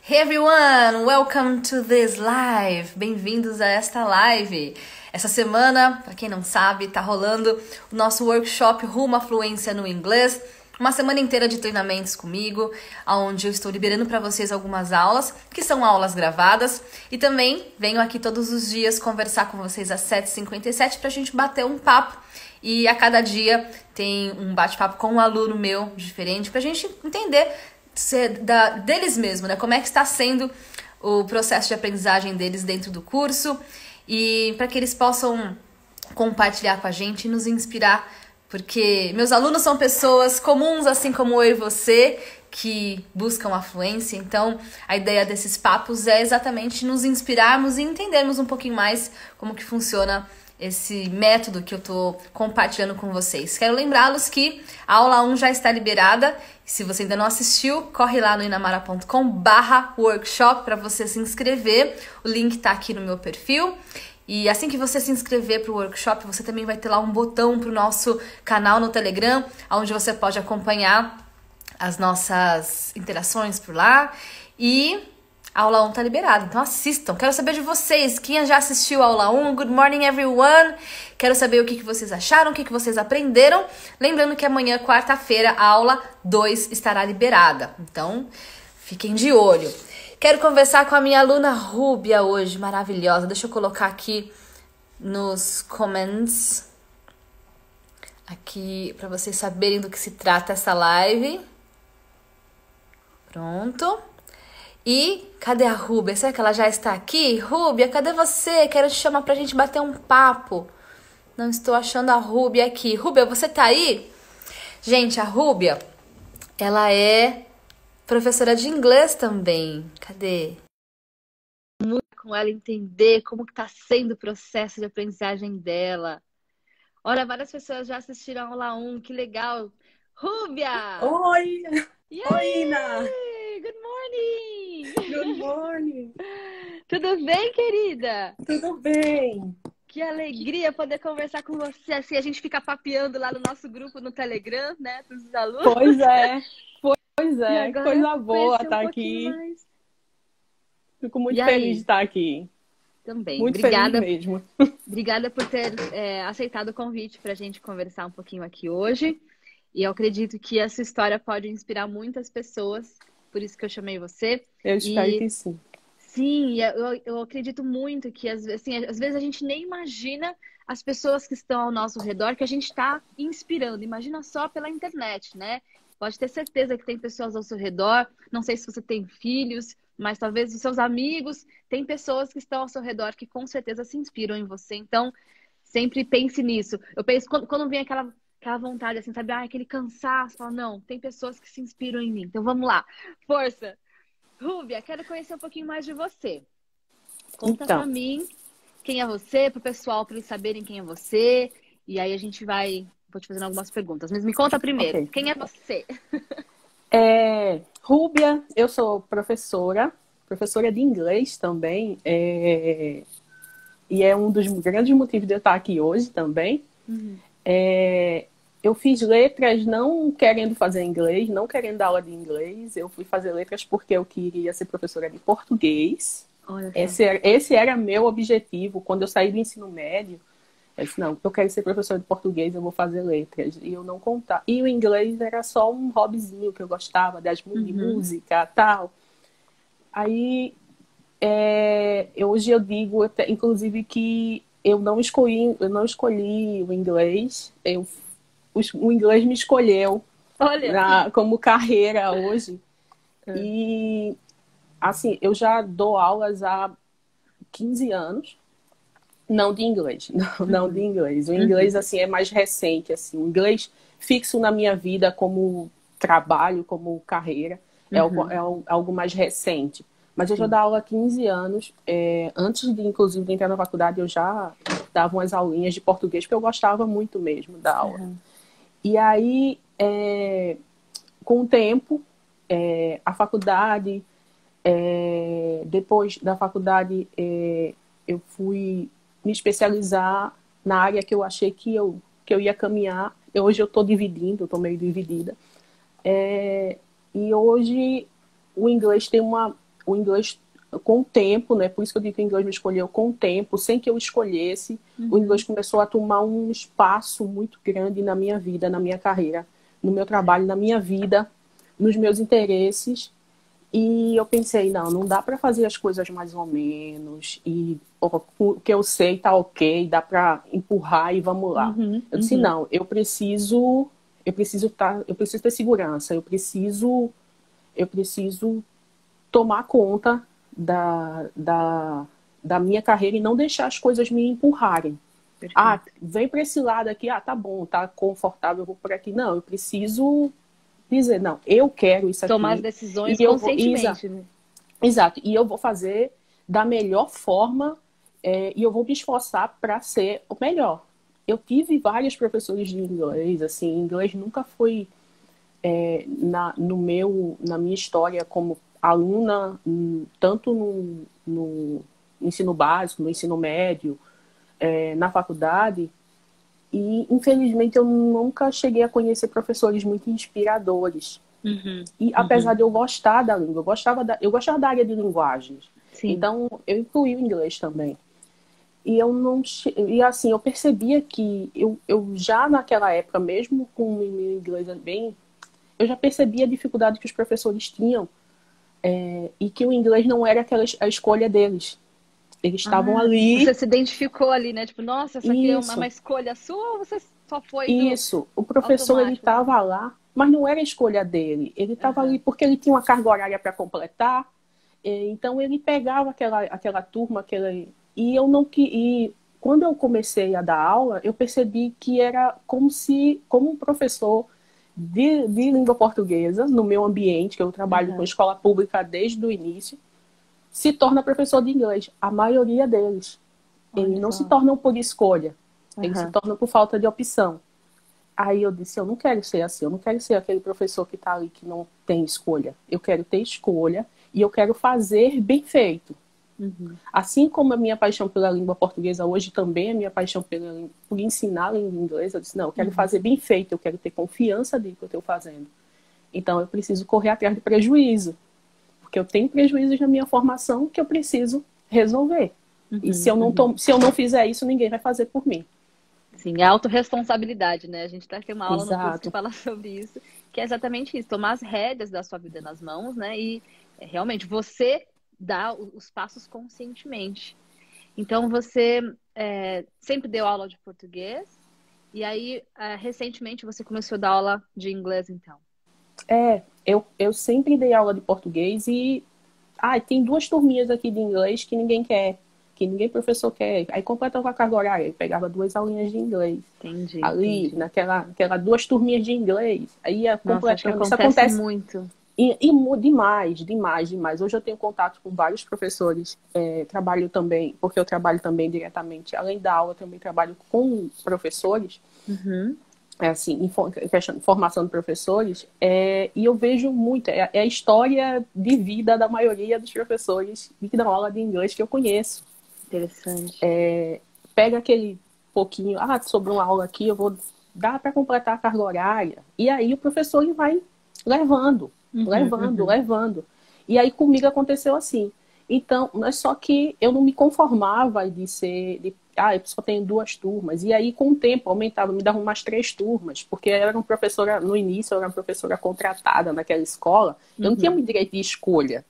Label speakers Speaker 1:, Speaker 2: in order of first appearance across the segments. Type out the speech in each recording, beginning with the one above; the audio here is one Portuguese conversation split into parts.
Speaker 1: Hey everyone, welcome to this live. Bem-vindos a esta live. Essa semana, para quem não sabe, tá rolando o nosso workshop Rumo à Fluência no Inglês. Uma semana inteira de treinamentos comigo, onde eu estou liberando para vocês algumas aulas, que são aulas gravadas. E também venho aqui todos os dias conversar com vocês às 7h57 para a gente bater um papo. E a cada dia tem um bate-papo com um aluno meu diferente para a gente entender deles mesmo, né? Como é que está sendo o processo de aprendizagem deles dentro do curso e para que eles possam compartilhar com a gente e nos inspirar, porque meus alunos são pessoas comuns, assim como eu e você, que buscam a fluência. Então, a ideia desses papos é exatamente nos inspirarmos e entendermos um pouquinho mais como que funciona esse método que eu tô compartilhando com vocês. Quero lembrá-los que a aula 1 já está liberada. Se você ainda não assistiu, corre lá no inamara.com/workshop para você se inscrever. O link tá aqui no meu perfil. E assim que você se inscrever para o workshop, você também vai ter lá um botão para o nosso canal no Telegram, onde você pode acompanhar as nossas interações por lá. E a aula 1 tá liberada, então assistam. Quero saber de vocês, quem já assistiu a aula 1, good morning everyone. Quero saber o que vocês acharam, o que vocês aprenderam. Lembrando que amanhã, quarta-feira, a aula 2 estará liberada. Então, fiquem de olho. Quero conversar com a minha aluna Rúbia hoje, maravilhosa. Deixa eu colocar aqui nos comments, aqui para vocês saberem do que se trata essa live. Pronto. E cadê a Rúbia? Será que ela já está aqui? Rúbia, cadê você? Quero te chamar pra gente bater um papo. Não estou achando a Rúbia aqui. Rúbia, você tá aí? Gente, a Rúbia, ela é professora de inglês também. Cadê? Muito com ela entender como que tá sendo o processo de aprendizagem dela. Olha, várias pessoas já assistiram a aula 1, que legal. Rúbia!
Speaker 2: Oi!
Speaker 1: Yay!
Speaker 2: Oi, Ina!
Speaker 1: Good morning!
Speaker 2: Good morning!
Speaker 1: Tudo bem, querida?
Speaker 2: Tudo bem?
Speaker 1: Que alegria poder conversar com você. Assim, a gente fica papeando lá no nosso grupo no Telegram, né? Dos alunos.
Speaker 2: Pois é,
Speaker 1: E agora
Speaker 2: coisa boa
Speaker 1: conhecer
Speaker 2: estar
Speaker 1: pouquinho
Speaker 2: aqui.
Speaker 1: mais.
Speaker 2: Fico muito
Speaker 1: E
Speaker 2: feliz de
Speaker 1: aí?
Speaker 2: estar aqui.
Speaker 1: Também.
Speaker 2: Muito feliz mesmo.
Speaker 1: Obrigada por ter aceitado o convite para a gente conversar um pouquinho aqui hoje. E eu acredito que essa história pode inspirar muitas pessoas. Por isso que eu chamei você.
Speaker 2: Eu espero que sim.
Speaker 1: Sim, eu acredito muito que às vezes a gente nem imagina as pessoas que estão ao nosso redor que a gente está inspirando. Imagina só pela internet, né? Pode ter certeza que tem pessoas ao seu redor. Não sei se você tem filhos, mas talvez os seus amigos. Tem pessoas que estão ao seu redor que com certeza se inspiram em você. Então, sempre pense nisso. Eu penso, quando vem aquela vontade, assim, sabe? Ah, aquele cansaço. Fala, não, tem pessoas que se inspiram em mim. Então, vamos lá. Força! Rúbia, quero conhecer um pouquinho mais de você. Conta pra mim quem é você, pro pessoal, para eles saberem quem é você. E aí vou te fazendo algumas perguntas. Mas me conta primeiro,
Speaker 2: Okay.
Speaker 1: Quem é você?
Speaker 2: Rúbia, eu sou professora de inglês também. E é um dos grandes motivos de eu estar aqui hoje também.
Speaker 1: Uhum.
Speaker 2: Eu fiz letras não querendo fazer inglês, não querendo dar aula de inglês. Eu fui fazer letras porque eu queria ser professora de português. Esse era meu objetivo. Quando eu saí do ensino médio, eu disse, não, eu quero ser professora de português, eu vou fazer letras. E eu não contava. E o inglês era só um hobbyzinho que eu gostava, de música e tal. Aí, hoje eu digo, inclusive, que eu não escolhi o inglês. O inglês me escolheu como carreira hoje. E, assim, eu já dou aulas há 15 anos. Não de inglês. Não de inglês. O inglês, assim, é mais recente. Assim. O inglês fixo na minha vida como trabalho, como carreira, é algo mais recente. Mas eu já dou aula há 15 anos. Antes, inclusive, de entrar na faculdade, eu já dava umas aulinhas de português, porque eu gostava muito mesmo da aula. E aí, com o tempo, a faculdade, depois da faculdade, eu fui me especializar na área que eu achei que eu ia caminhar. Hoje eu estou dividindo, eu estou meio dividida. E hoje o inglês tem o inglês com o tempo, né? Por isso que eu digo que o inglês me escolheu com o tempo, sem que eu escolhesse. O inglês começou a tomar um espaço muito grande na minha vida, na minha carreira, no meu trabalho, na minha vida, nos meus interesses. E eu pensei, não dá para fazer as coisas mais ou menos. E o que eu sei tá ok, dá para empurrar e vamos lá. Eu disse, não, eu preciso ter segurança, eu preciso tomar conta da minha carreira e não deixar as coisas me empurrarem. Perfeito. Vem para esse lado aqui, tá bom, tá confortável, eu vou por aqui. Não, eu preciso dizer, não, eu quero isso aqui.
Speaker 1: Tomar as decisões conscientemente.
Speaker 2: Exato, e eu vou fazer da melhor forma e eu vou me esforçar para ser o melhor. Eu tive vários professores de inglês, assim, inglês nunca foi na minha história como aluna, tanto no ensino básico, no ensino médio, na faculdade, e infelizmente eu nunca cheguei a conhecer professores muito inspiradores. E apesar de eu gostar da língua, eu gostava da área de linguagens. Sim. Então eu incluí o inglês também. E eu percebia que eu já naquela época, mesmo com o meu inglês bem, eu já percebia a dificuldade que os professores tinham e que o inglês não era a escolha deles. Eles estavam ali.
Speaker 1: Você se identificou ali, né? Tipo, nossa, essa aqui é uma escolha sua ou você só foi
Speaker 2: Isso. O professor, ele estava lá, mas não era a escolha dele. Ele estava ali porque ele tinha uma carga horária para completar. Então, ele pegava aquela turma, E quando eu comecei a dar aula, eu percebi que era como um professor de língua portuguesa, no meu ambiente, que eu trabalho com escola pública desde o início, se torna professor de inglês. A maioria deles. Eles não se tornam por escolha. Eles se tornam por falta de opção. Aí eu disse, eu não quero ser assim. Eu não quero ser aquele professor que está ali que não tem escolha. Eu quero ter escolha e eu quero fazer bem feito. Assim como a minha paixão pela língua portuguesa hoje também é minha paixão por ensinar a língua inglesa, eu disse, não, eu quero fazer bem feito, eu quero ter confiança do que eu estou fazendo. Então eu preciso correr atrás de prejuízo, porque eu tenho prejuízos na minha formação que eu preciso resolver. E se eu não fizer isso, ninguém vai fazer por mim.
Speaker 1: Sim, é autorresponsabilidade, né? A gente tem uma aula no curso que fala sobre isso, que é exatamente isso, tomar as rédeas da sua vida nas mãos, né? E realmente você dar os passos conscientemente. Então, você sempre deu aula de português e aí, recentemente, você começou a dar aula de inglês, então?
Speaker 2: Eu sempre dei aula de português e tem 2 turminhas aqui de inglês que ninguém quer, que ninguém professor quer. Aí completava a carga horária, eu pegava 2 aulinhas de inglês.
Speaker 1: Entendi.
Speaker 2: Ali, naquela 2 turminhas de inglês. Aí ia completando.
Speaker 1: Isso acontece muito.
Speaker 2: E demais. Hoje eu tenho contato com vários professores. Trabalho também, porque eu trabalho também diretamente, além da aula, eu também trabalho com professores. Em formação de professores. E eu vejo muito, é a história de vida da maioria dos professores que dão aula de inglês que eu conheço.
Speaker 1: Interessante.
Speaker 2: Pega aquele pouquinho, sobre uma aula aqui, eu vou dar para completar a carga horária. E aí o professor ele vai levando. E aí comigo aconteceu assim. Então, só que eu não me conformava eu só tenho 2 turmas. E aí, com o tempo, aumentava, me davam mais 3 turmas, porque no início, eu era uma professora contratada naquela escola, eu não tinha muito direito de escolha.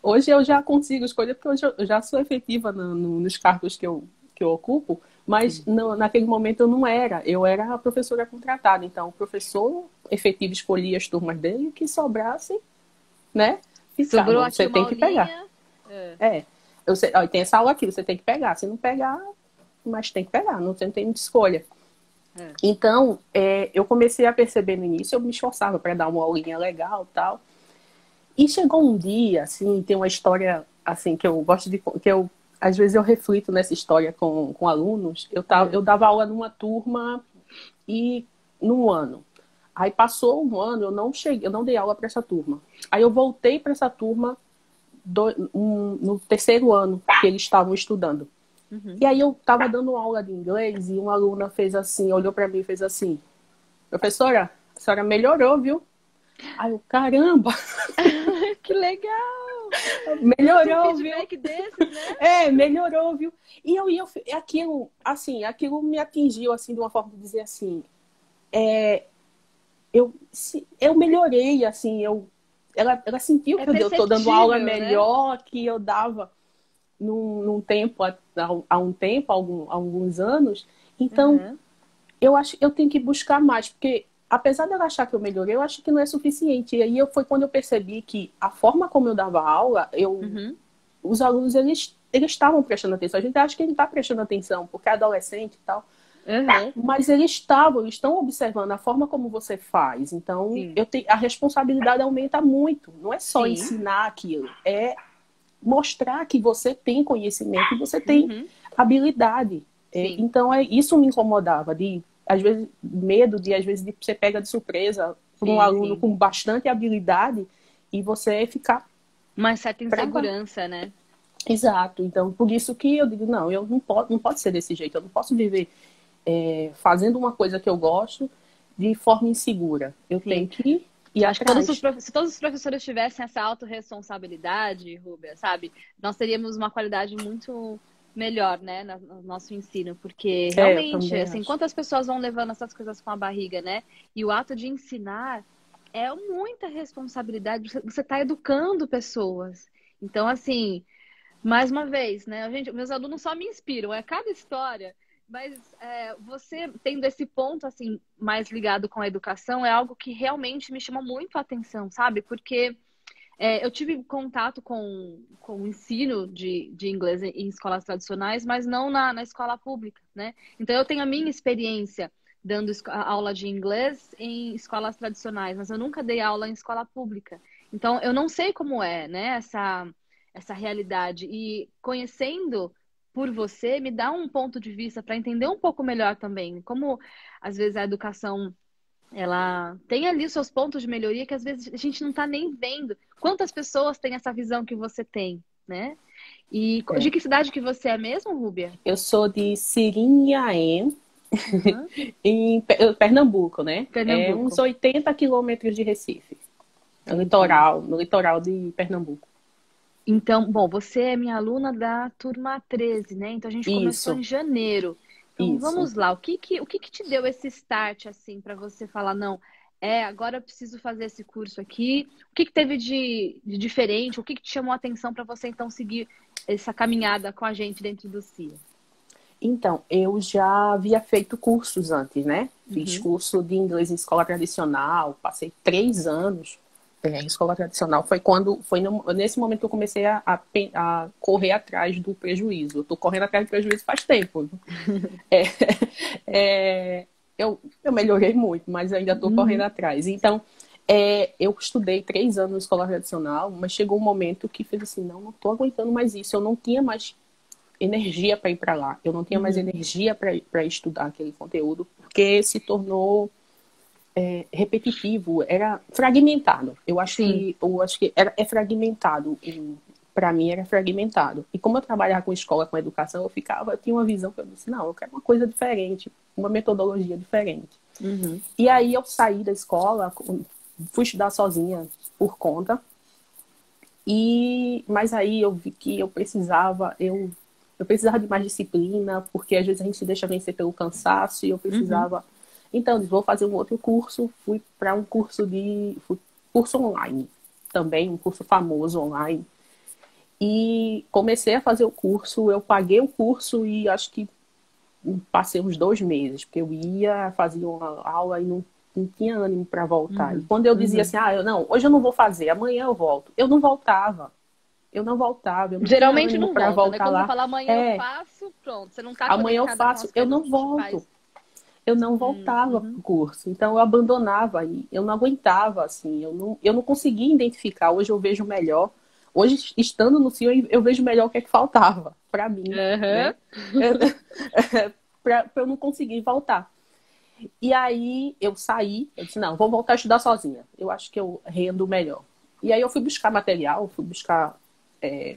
Speaker 2: Hoje eu já consigo escolher, porque hoje eu já sou efetiva nos cargos que eu ocupo, mas naquele momento eu não era. Eu era a professora contratada. Então, o professor efetivo escolhia as turmas dele e que sobrasse, né?
Speaker 1: Sobrou aqui
Speaker 2: você tem que pegar. Tem essa aula aqui, você tem que pegar. Se não pegar, mas tem que pegar, você não tem muita escolha. Então, eu comecei a perceber no início, eu me esforçava para dar uma aulinha legal e tal. E chegou um dia, assim, tem uma história, assim, que eu gosto de... às vezes eu reflito nessa história com alunos. Eu dava aula numa turma e num ano. Aí passou um ano, eu não dei aula para essa turma. Aí eu voltei para essa turma no 3º ano que eles estavam estudando. E aí eu estava dando aula de inglês e uma aluna fez assim, olhou para mim e fez assim: professora, a senhora melhorou, viu? Aí eu, caramba!
Speaker 1: Que legal!
Speaker 3: legal!
Speaker 2: Melhorou,
Speaker 3: um feedback
Speaker 2: viu?
Speaker 3: desses, né?
Speaker 2: Melhorou, viu? E aquilo, assim, aquilo me atingiu, assim, de uma forma de dizer assim, eu melhorei, assim, ela sentiu que eu tô dando aula
Speaker 3: perceptível, né?
Speaker 2: melhor que eu dava num tempo, há um tempo, há alguns anos. Então, eu acho que eu tenho que buscar mais, porque apesar de eu achar que eu melhorei, eu acho que não é suficiente. E aí foi quando eu percebi que a forma como eu dava aula, os alunos, eles estavam prestando atenção. A gente acha que ele está prestando atenção, porque é adolescente e tal. Mas eles estão observando a forma como você faz. Então, a responsabilidade aumenta muito. Não é só ensinar aquilo, é mostrar que você tem conhecimento e você tem habilidade. Então, isso me incomodava, às vezes, medo às vezes, de você pega de surpresa por um aluno com bastante habilidade e você ficar...
Speaker 3: Uma certa insegurança, né?
Speaker 2: Exato. Então, por isso que eu digo, não, eu não pode ser desse jeito. Eu não posso viver fazendo uma coisa que eu gosto de forma insegura. Eu tenho que ir atrás.
Speaker 3: Se todos os professores tivessem essa autorresponsabilidade, Rúbia, sabe? Nós teríamos uma qualidade muito melhor, né, no nosso ensino, porque realmente, assim, quantas pessoas vão levando essas coisas com a barriga, né? E o ato de ensinar é muita responsabilidade. Você está educando pessoas. Então, assim, mais uma vez, né? Gente, meus alunos só me inspiram. É cada história. Mas você tendo esse ponto, assim, mais ligado com a educação, é algo que realmente me chama muito a atenção, sabe? Porque eu tive contato com o ensino de inglês em escolas tradicionais, mas não na escola pública, né? Então, eu tenho a minha experiência dando aula de inglês em escolas tradicionais, mas eu nunca dei aula em escola pública. Então, eu não sei como é, né, essa realidade. E conhecendo por você, me dá um ponto de vista para entender um pouco melhor também. Como, às vezes, a educação... ela tem ali os seus pontos de melhoria que às vezes a gente não está nem vendo. Quantas pessoas têm essa visão que você tem, né? E de que cidade que você é mesmo, Rúbia?
Speaker 2: Eu sou de Sirinhaém, em Pernambuco, né?
Speaker 3: Pernambuco.
Speaker 2: É uns 80 quilômetros de Recife. No litoral de Pernambuco.
Speaker 3: Então, bom, você é minha aluna da turma 13, né? Então a gente começou em janeiro. Então vamos lá, o que te deu esse start, assim, para você falar, não, agora eu preciso fazer esse curso aqui? O que teve de diferente? O que te chamou a atenção para você, então, seguir essa caminhada com a gente dentro do CIA?
Speaker 2: Então, eu já havia feito cursos antes, né? Fiz curso de inglês em escola tradicional, passei 3 anos em escola tradicional. Foi nesse momento que eu comecei a correr atrás do prejuízo. Eu tô correndo atrás do prejuízo faz tempo. Eu melhorei muito, mas ainda estou correndo atrás. Então, eu estudei 3 anos na escola tradicional, mas chegou um momento que fiz assim, não estou aguentando mais isso. Eu não tinha mais energia para ir para lá. Eu não tinha mais energia para estudar aquele conteúdo, porque se tornou repetitivo, era fragmentado. Eu acho que é fragmentado. Para mim era fragmentado. E como eu trabalhava com escola, com educação, eu tinha uma visão que eu disse, não, eu quero uma coisa diferente, uma metodologia diferente. E aí eu saí da escola, fui estudar sozinha por conta, mas aí eu vi que eu precisava de mais disciplina, porque às vezes a gente se deixa vencer pelo cansaço, e eu precisava... Então, vou fazer um outro curso. Fui para um curso online, também um curso famoso online. E comecei a fazer o curso, eu paguei o curso e acho que passei uns 2 meses, porque eu fazia uma aula e não tinha ânimo para voltar. E quando eu dizia assim, hoje eu não vou fazer, amanhã eu volto. Eu não voltava. Eu não
Speaker 3: Geralmente não volta,
Speaker 2: voltar
Speaker 3: né? Quando
Speaker 2: lá.
Speaker 3: você fala amanhã eu faço, pronto. Você não tá
Speaker 2: amanhã eu faço, eu não volto. Eu não voltava pro curso. Então eu abandonava e eu não aguentava, assim. Eu não conseguia identificar. Hoje eu vejo melhor. Hoje, estando no CIO, eu vejo melhor o que é que faltava para mim. Né? para eu não conseguir voltar. E aí eu saí, eu disse, não, vou voltar a estudar sozinha. Eu acho que eu rendo melhor. E aí eu fui buscar material, fui buscar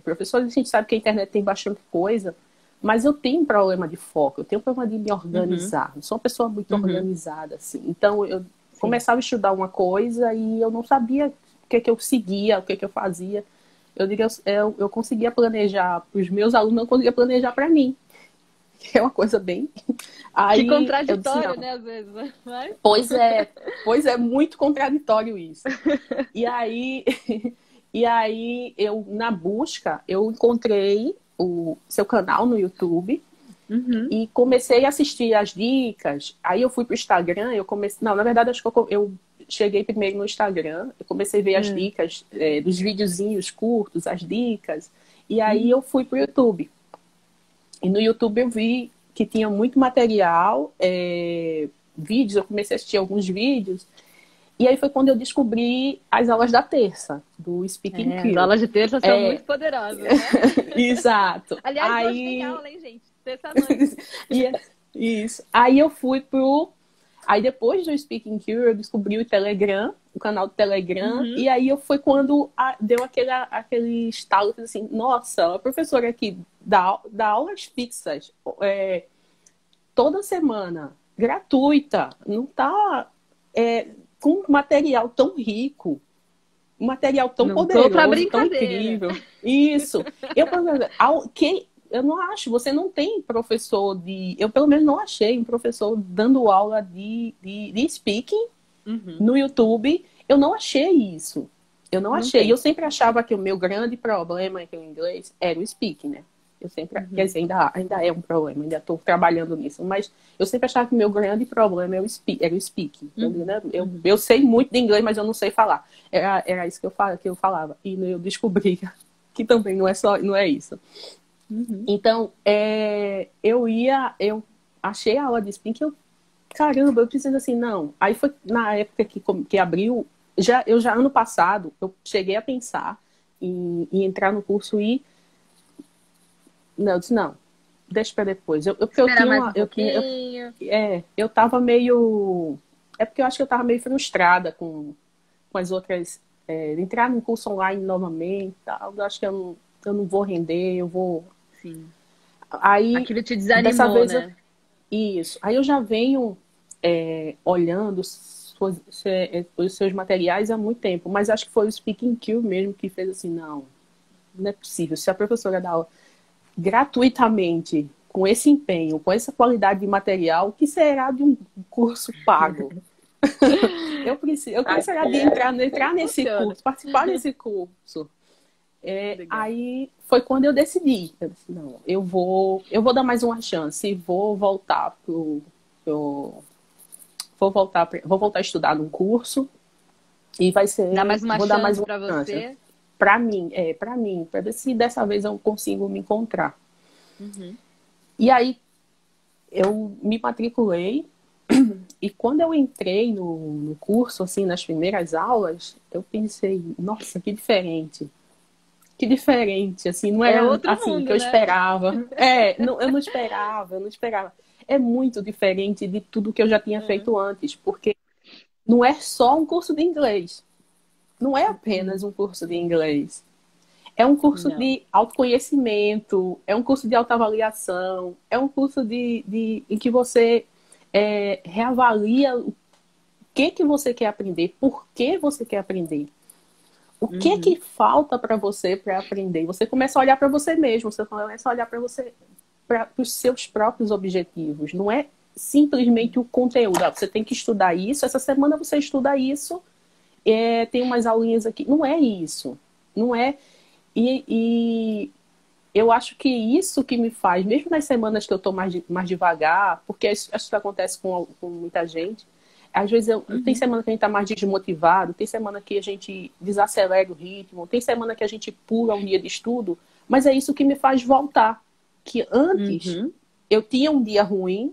Speaker 2: professores. A gente sabe que a internet tem bastante coisa, mas eu tenho um problema de foco, eu tenho um problema de me organizar. Não sou uma pessoa muito organizada, assim. Então eu começava a estudar uma coisa e eu não sabia que que eu seguia, o que que eu fazia. Eu diria, eu conseguia planejar para os meus alunos, não conseguia planejar para mim. É uma coisa bem... Aí,
Speaker 3: que contraditório, né, às vezes, né? Mas...
Speaker 2: Pois é, muito contraditório isso. E aí, eu, na busca, eu encontrei o seu canal no YouTube e comecei a assistir as dicas. Aí eu fui pro Instagram, Não, na verdade, acho que eu cheguei primeiro no Instagram, eu comecei a ver as dicas dos videozinhos curtos, as dicas, e aí eu fui pro YouTube. E no YouTube eu vi que tinha muito material, vídeos, eu comecei a assistir alguns vídeos, e aí foi quando eu descobri as aulas da terça, do Speaking Cure.
Speaker 3: As aulas de terça são muito poderosas, né?
Speaker 2: Exato.
Speaker 3: Aliás, hoje tem aula, hein, gente? Terça-noite.
Speaker 2: Isso. Aí eu fui pro... Aí depois do Speaking Cure, eu descobri o Telegram, o canal do Telegram, e aí foi quando deu aquele estalo, assim, nossa, a professora aqui dá aulas fixas toda semana, gratuita, não tá com material tão rico, material tão poderoso, tão incrível. Isso. Eu não acho, você não tem professor eu pelo menos não achei um professor dando aula de speaking no YouTube. Eu não achei isso. Eu não achei. Eu sempre achava que o meu grande problema com o inglês era o speaking, né? Eu sempre, quer dizer, ainda é um problema, ainda estou trabalhando nisso, mas eu sempre achava que o meu grande problema era o speaking. Eu sei muito de inglês, mas eu não sei falar. Era isso que eu falava. E eu descobri que também não é isso. Então, eu achei a aula de speaking, caramba, eu preciso assim, não. Aí foi na época que abriu, eu já ano passado, eu cheguei a pensar em entrar no curso não, eu disse, não, deixa para depois. Eu tava meio... É porque eu acho que eu tava meio frustrada com as outras... entrar num curso online novamente, tal, eu acho que eu não vou render, eu vou...
Speaker 3: Sim.
Speaker 2: Aí,
Speaker 3: aquilo te desanimou,
Speaker 2: dessa vez,
Speaker 3: né?
Speaker 2: Isso. Aí eu já venho olhando os seus materiais há muito tempo, mas acho que foi o Speaking Cure mesmo que fez assim, não é possível. Se a professora dá aula gratuitamente, com esse empenho, com essa qualidade de material, o que será de um curso pago? eu precisaria de entrar nesse curso, participar desse curso. Aí foi quando eu decidi. Eu disse, não, eu vou dar mais uma chance, vou voltar vou voltar a estudar num curso e vai ser...
Speaker 3: Dá mais uma
Speaker 2: vou
Speaker 3: chance
Speaker 2: dar mais uma
Speaker 3: pra
Speaker 2: chance.
Speaker 3: você?
Speaker 2: Para mim, para ver se dessa vez eu consigo me encontrar. E aí eu me matriculei e quando eu entrei no curso, assim, nas primeiras aulas, eu pensei, nossa, que diferente. Que diferente, assim, não era assim
Speaker 3: mundo,
Speaker 2: que eu
Speaker 3: né?
Speaker 2: esperava. Eu não esperava. É muito diferente de tudo que eu já tinha feito antes, porque não é só um curso de inglês. Não é apenas um curso de inglês. É um curso de autoconhecimento, é um curso de autoavaliação, é um curso em que você reavalia o que você quer aprender, por que você quer aprender. O que falta para você para aprender? Você começa a olhar para você mesmo, você começa a olhar para você, para os seus próprios objetivos. Não é simplesmente o conteúdo. Você tem que estudar isso, essa semana você estuda isso, tem umas aulinhas aqui. Não é isso. Não é. E eu acho que isso que me faz, mesmo nas semanas que eu estou mais devagar, porque acho que acontece com muita gente, às vezes tem semana que a gente está mais desmotivado, tem semana que a gente desacelera o ritmo, tem semana que a gente pula um dia de estudo, mas é isso que me faz voltar. Que antes eu tinha um dia ruim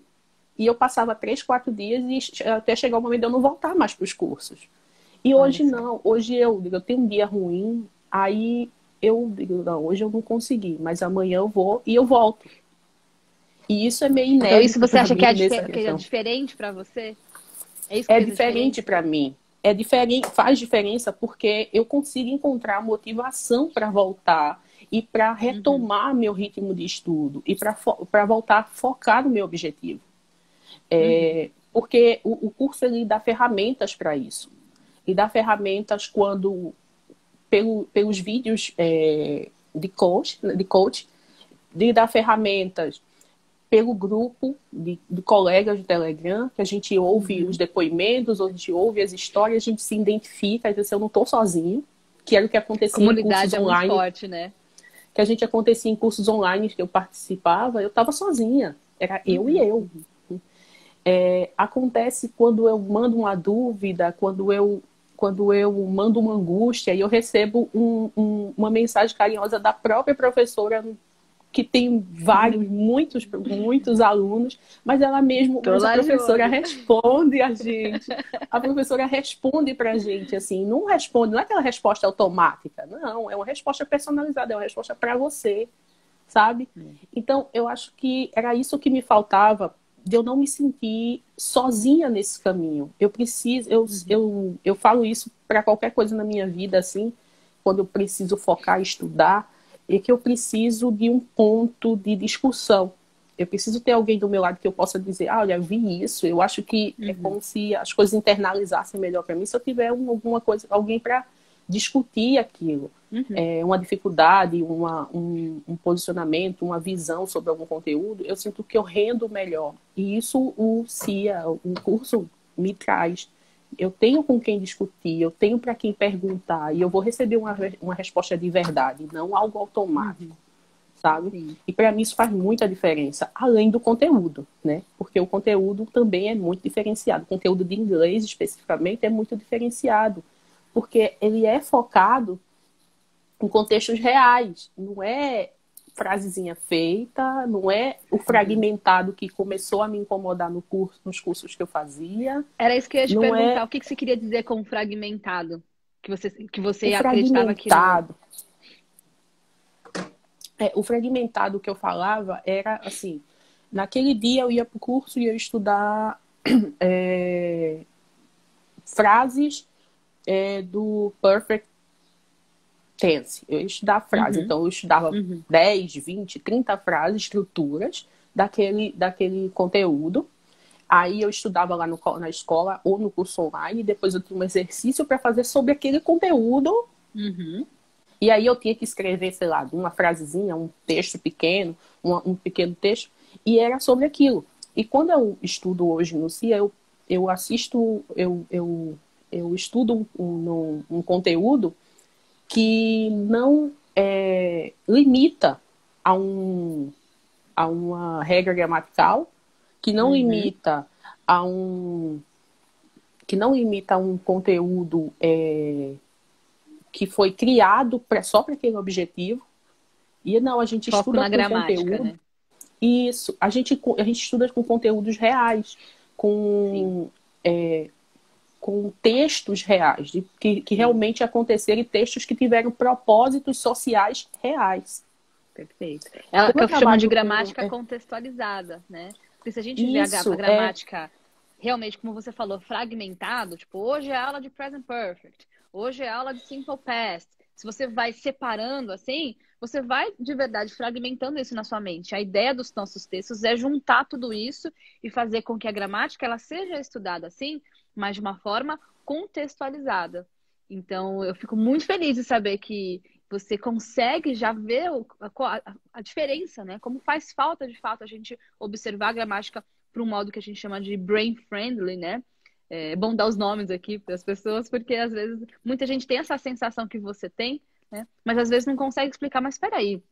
Speaker 2: e eu passava 3, 4 dias e até chegar o momento de eu não voltar mais para os cursos. E hoje não, hoje eu tenho um dia ruim, aí eu digo, não, hoje eu não consegui, mas amanhã eu vou e eu volto. E isso é meio inédito.
Speaker 3: Então isso você acha que é diferente para você?
Speaker 2: É diferente para mim. É diferente, faz diferença porque eu consigo encontrar motivação para voltar e para retomar meu ritmo de estudo e para voltar a focar no meu objetivo. Porque o curso ele dá ferramentas para isso. E dá ferramentas quando pelos vídeos de coach, de dar ferramentas pelo grupo de colegas de Telegram, que a gente ouve os depoimentos, a gente ouve as histórias, a gente se identifica, então, eu não estou sozinho, que era o que acontecia em cursos online.
Speaker 3: Muito forte, né?
Speaker 2: Que a gente acontecia em cursos online que eu participava, eu estava sozinha, era eu e eu. Acontece quando eu mando uma dúvida, quando eu mando uma angústia, e eu recebo uma mensagem carinhosa da própria professora, que tem muitos alunos, mas ela mesmo, a professora responde a gente. A professora responde pra gente, assim, não é aquela resposta automática, não, é uma resposta personalizada, é uma resposta para você, sabe? Então, eu acho que era isso que me faltava, de eu não me sentir sozinha nesse caminho. Eu falo isso para qualquer coisa na minha vida, assim, quando eu preciso focar e estudar, é que eu preciso de um ponto de discussão. Eu preciso ter alguém do meu lado que eu possa dizer, olha, eu vi isso, eu acho que é como se as coisas internalizassem melhor para mim, se eu tiver alguma coisa, alguém para discutir aquilo. Uma dificuldade, um posicionamento, uma visão sobre algum conteúdo, eu sinto que eu rendo melhor. E isso o CIA, o curso, me traz. Eu tenho com quem discutir, eu tenho para quem perguntar, e eu vou receber uma resposta de verdade, não algo automático, sabe? Sim. E para mim isso faz muita diferença, além do conteúdo, né? Porque o conteúdo também é muito diferenciado. O conteúdo de inglês, especificamente, é muito diferenciado, porque ele é focado em contextos reais, não é frasezinha feita, não é o fragmentado que começou a me incomodar nos cursos que eu fazia.
Speaker 3: Era isso que eu ia te perguntar, o que você queria dizer com fragmentado? Que você acreditava que não...
Speaker 2: O fragmentado que eu falava era assim, naquele dia eu ia para o curso e eu ia estudar frases do Perfect Tense. Eu ia estudar frase. Então, eu estudava 10, 20, 30 frases, estruturas daquele conteúdo. Aí, eu estudava lá na escola ou no curso online. E depois, eu tinha um exercício para fazer sobre aquele conteúdo. E aí, eu tinha que escrever, sei lá, uma frasezinha, um texto pequeno, um pequeno texto. E era sobre aquilo. E quando eu estudo hoje no CIA, eu estudo um conteúdo que não limita a uma regra gramatical, que não limita a um conteúdo que foi criado só para aquele objetivo. E não, a gente
Speaker 3: Foco
Speaker 2: estuda
Speaker 3: na gramática, conteúdo. Né?
Speaker 2: Isso, a gente estuda com conteúdos reais, com textos reais, que realmente aconteceram, e textos que tiveram propósitos sociais reais.
Speaker 3: Perfeito. É o que eu chamo de gramática contextualizada, né? Porque se a gente vê a gramática realmente, como você falou, fragmentado, tipo, hoje é aula de present perfect, hoje é aula de simple past. Se você vai separando assim, você vai de verdade fragmentando isso na sua mente. A ideia dos nossos textos é juntar tudo isso e fazer com que a gramática ela seja estudada assim, mas de uma forma contextualizada. Então, eu fico muito feliz de saber que você consegue já ver a diferença, né? Como faz falta, de fato, a gente observar a gramática para um modo que a gente chama de brain-friendly, né? É bom dar os nomes aqui para as pessoas, porque às vezes muita gente tem essa sensação que você tem, né? Mas às vezes não consegue explicar, mas espera aí.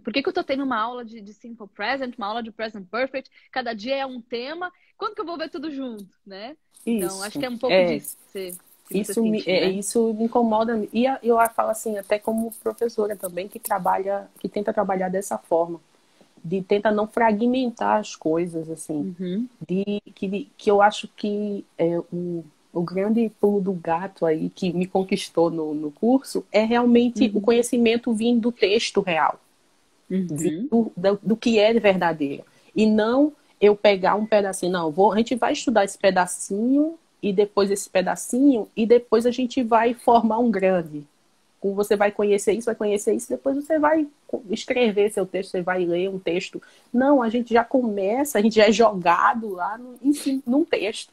Speaker 3: Por que eu tô tendo uma aula de Simple Present, uma aula de Present Perfect? Cada dia é um tema. Quando que eu vou ver tudo junto, né? Então, acho que é um pouco disso. Isso
Speaker 2: me incomoda. E eu falo assim, até como professora também, que tenta trabalhar dessa forma. De tenta não fragmentar as coisas, assim. Que eu acho que o grande pulo do gato aí, que me conquistou no curso, é realmente o conhecimento vindo do texto real. Do que é verdadeiro. E não eu pegar um pedacinho. Não, a gente vai estudar esse pedacinho e depois esse pedacinho e depois a gente vai formar um grande. Você vai conhecer isso, depois você vai escrever seu texto, você vai ler um texto. Não, a gente já começa, a gente já é jogado lá num texto.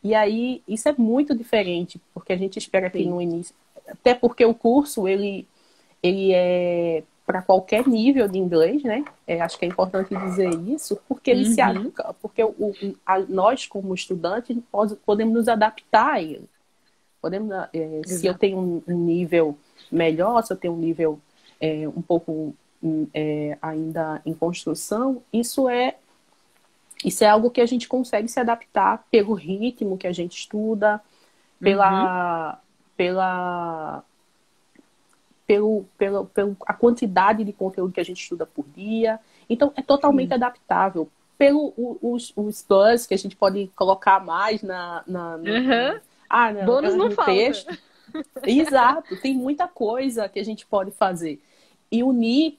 Speaker 2: E aí, isso é muito diferente, porque a gente espera que no início... até porque o curso, ele é para qualquer nível de inglês, né? Acho que é importante dizer isso, porque ele porque nós, como estudantes, podemos nos adaptar a ele. Se eu tenho um nível melhor, se eu tenho um nível um pouco ainda em construção, isso é algo que a gente consegue se adaptar pelo ritmo que a gente estuda, pela a quantidade de conteúdo que a gente estuda por dia. Então, é totalmente adaptável. Os plus que a gente pode colocar mais
Speaker 3: bônus não
Speaker 2: no
Speaker 3: falta.
Speaker 2: texto. Exato, tem muita coisa que a gente pode fazer. E unir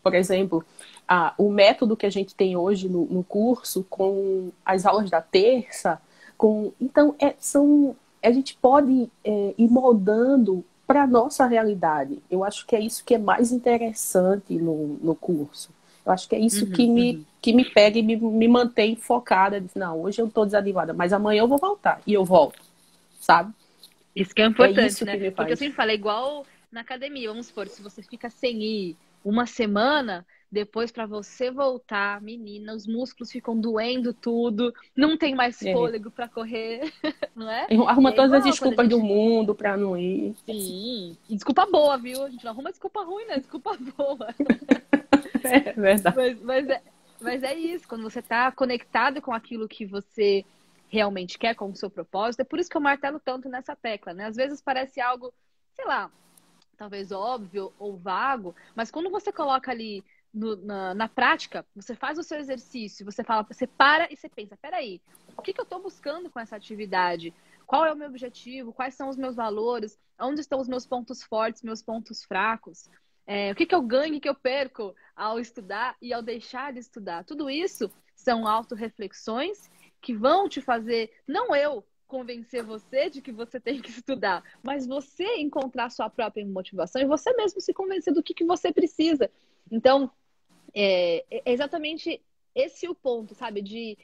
Speaker 2: por exemplo, o método que a gente tem hoje no curso com as aulas da terça. Então, a gente pode ir moldando para a nossa realidade. Eu acho que é isso que é mais interessante no curso. Eu acho que é isso que me pega e me mantém focada. Diz, não, hoje eu estou desanimada, mas amanhã eu vou voltar. E eu volto, sabe?
Speaker 3: Isso que é importante, né? Porque eu sempre falo, é igual na academia. Vamos supor, se você fica sem ir uma semana, depois para você voltar, menina, os músculos ficam doendo tudo, não tem mais fôlego para correr, não é?
Speaker 2: Arruma todas as desculpas do mundo para não ir.
Speaker 3: Sim, e desculpa boa, viu? A gente não arruma desculpa ruim, né? Desculpa boa.
Speaker 2: É verdade.
Speaker 3: Mas é isso, quando você tá conectado com aquilo que você realmente quer, com o seu propósito, é por isso que eu martelo tanto nessa tecla, né? Às vezes parece algo, sei lá, talvez óbvio ou vago, mas quando você coloca ali na prática, você faz o seu exercício, você para e você pensa, peraí, o que eu estou buscando com essa atividade? Qual é o meu objetivo? Quais são os meus valores? Onde estão os meus pontos fortes, meus pontos fracos? O que eu ganho, o que eu perco ao estudar e ao deixar de estudar? Tudo isso são autorreflexões que vão te fazer, não eu convencer você de que você tem que estudar, mas você encontrar sua própria motivação e você mesmo se convencer do que você precisa. Então, é exatamente esse o ponto, sabe? De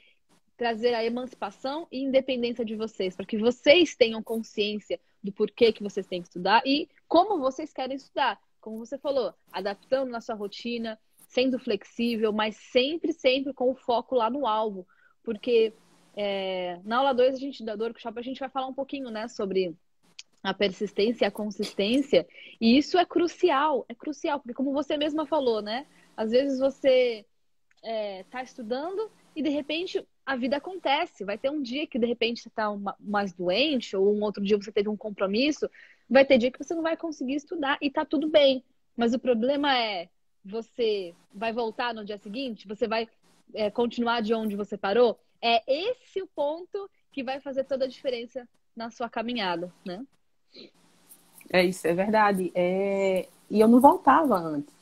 Speaker 3: trazer a emancipação e independência de vocês, para que vocês tenham consciência do porquê que vocês têm que estudar e como vocês querem estudar. Como você falou, adaptando na sua rotina, sendo flexível, mas sempre com o foco lá no alvo. Porque na aula 2 do workshop a gente vai falar um pouquinho, né, sobre a persistência e a consistência. E isso é crucial, porque como você mesma falou, né? Às vezes você tá estudando e de repente a vida acontece. Vai ter um dia que de repente você tá mais doente, ou um outro dia você teve um compromisso. Vai ter dia que você não vai conseguir estudar e tá tudo bem. Mas o problema você vai voltar no dia seguinte? Você vai continuar de onde você parou? É esse o ponto que vai fazer toda a diferença na sua caminhada, né?
Speaker 2: Isso é verdade. E eu não voltava antes.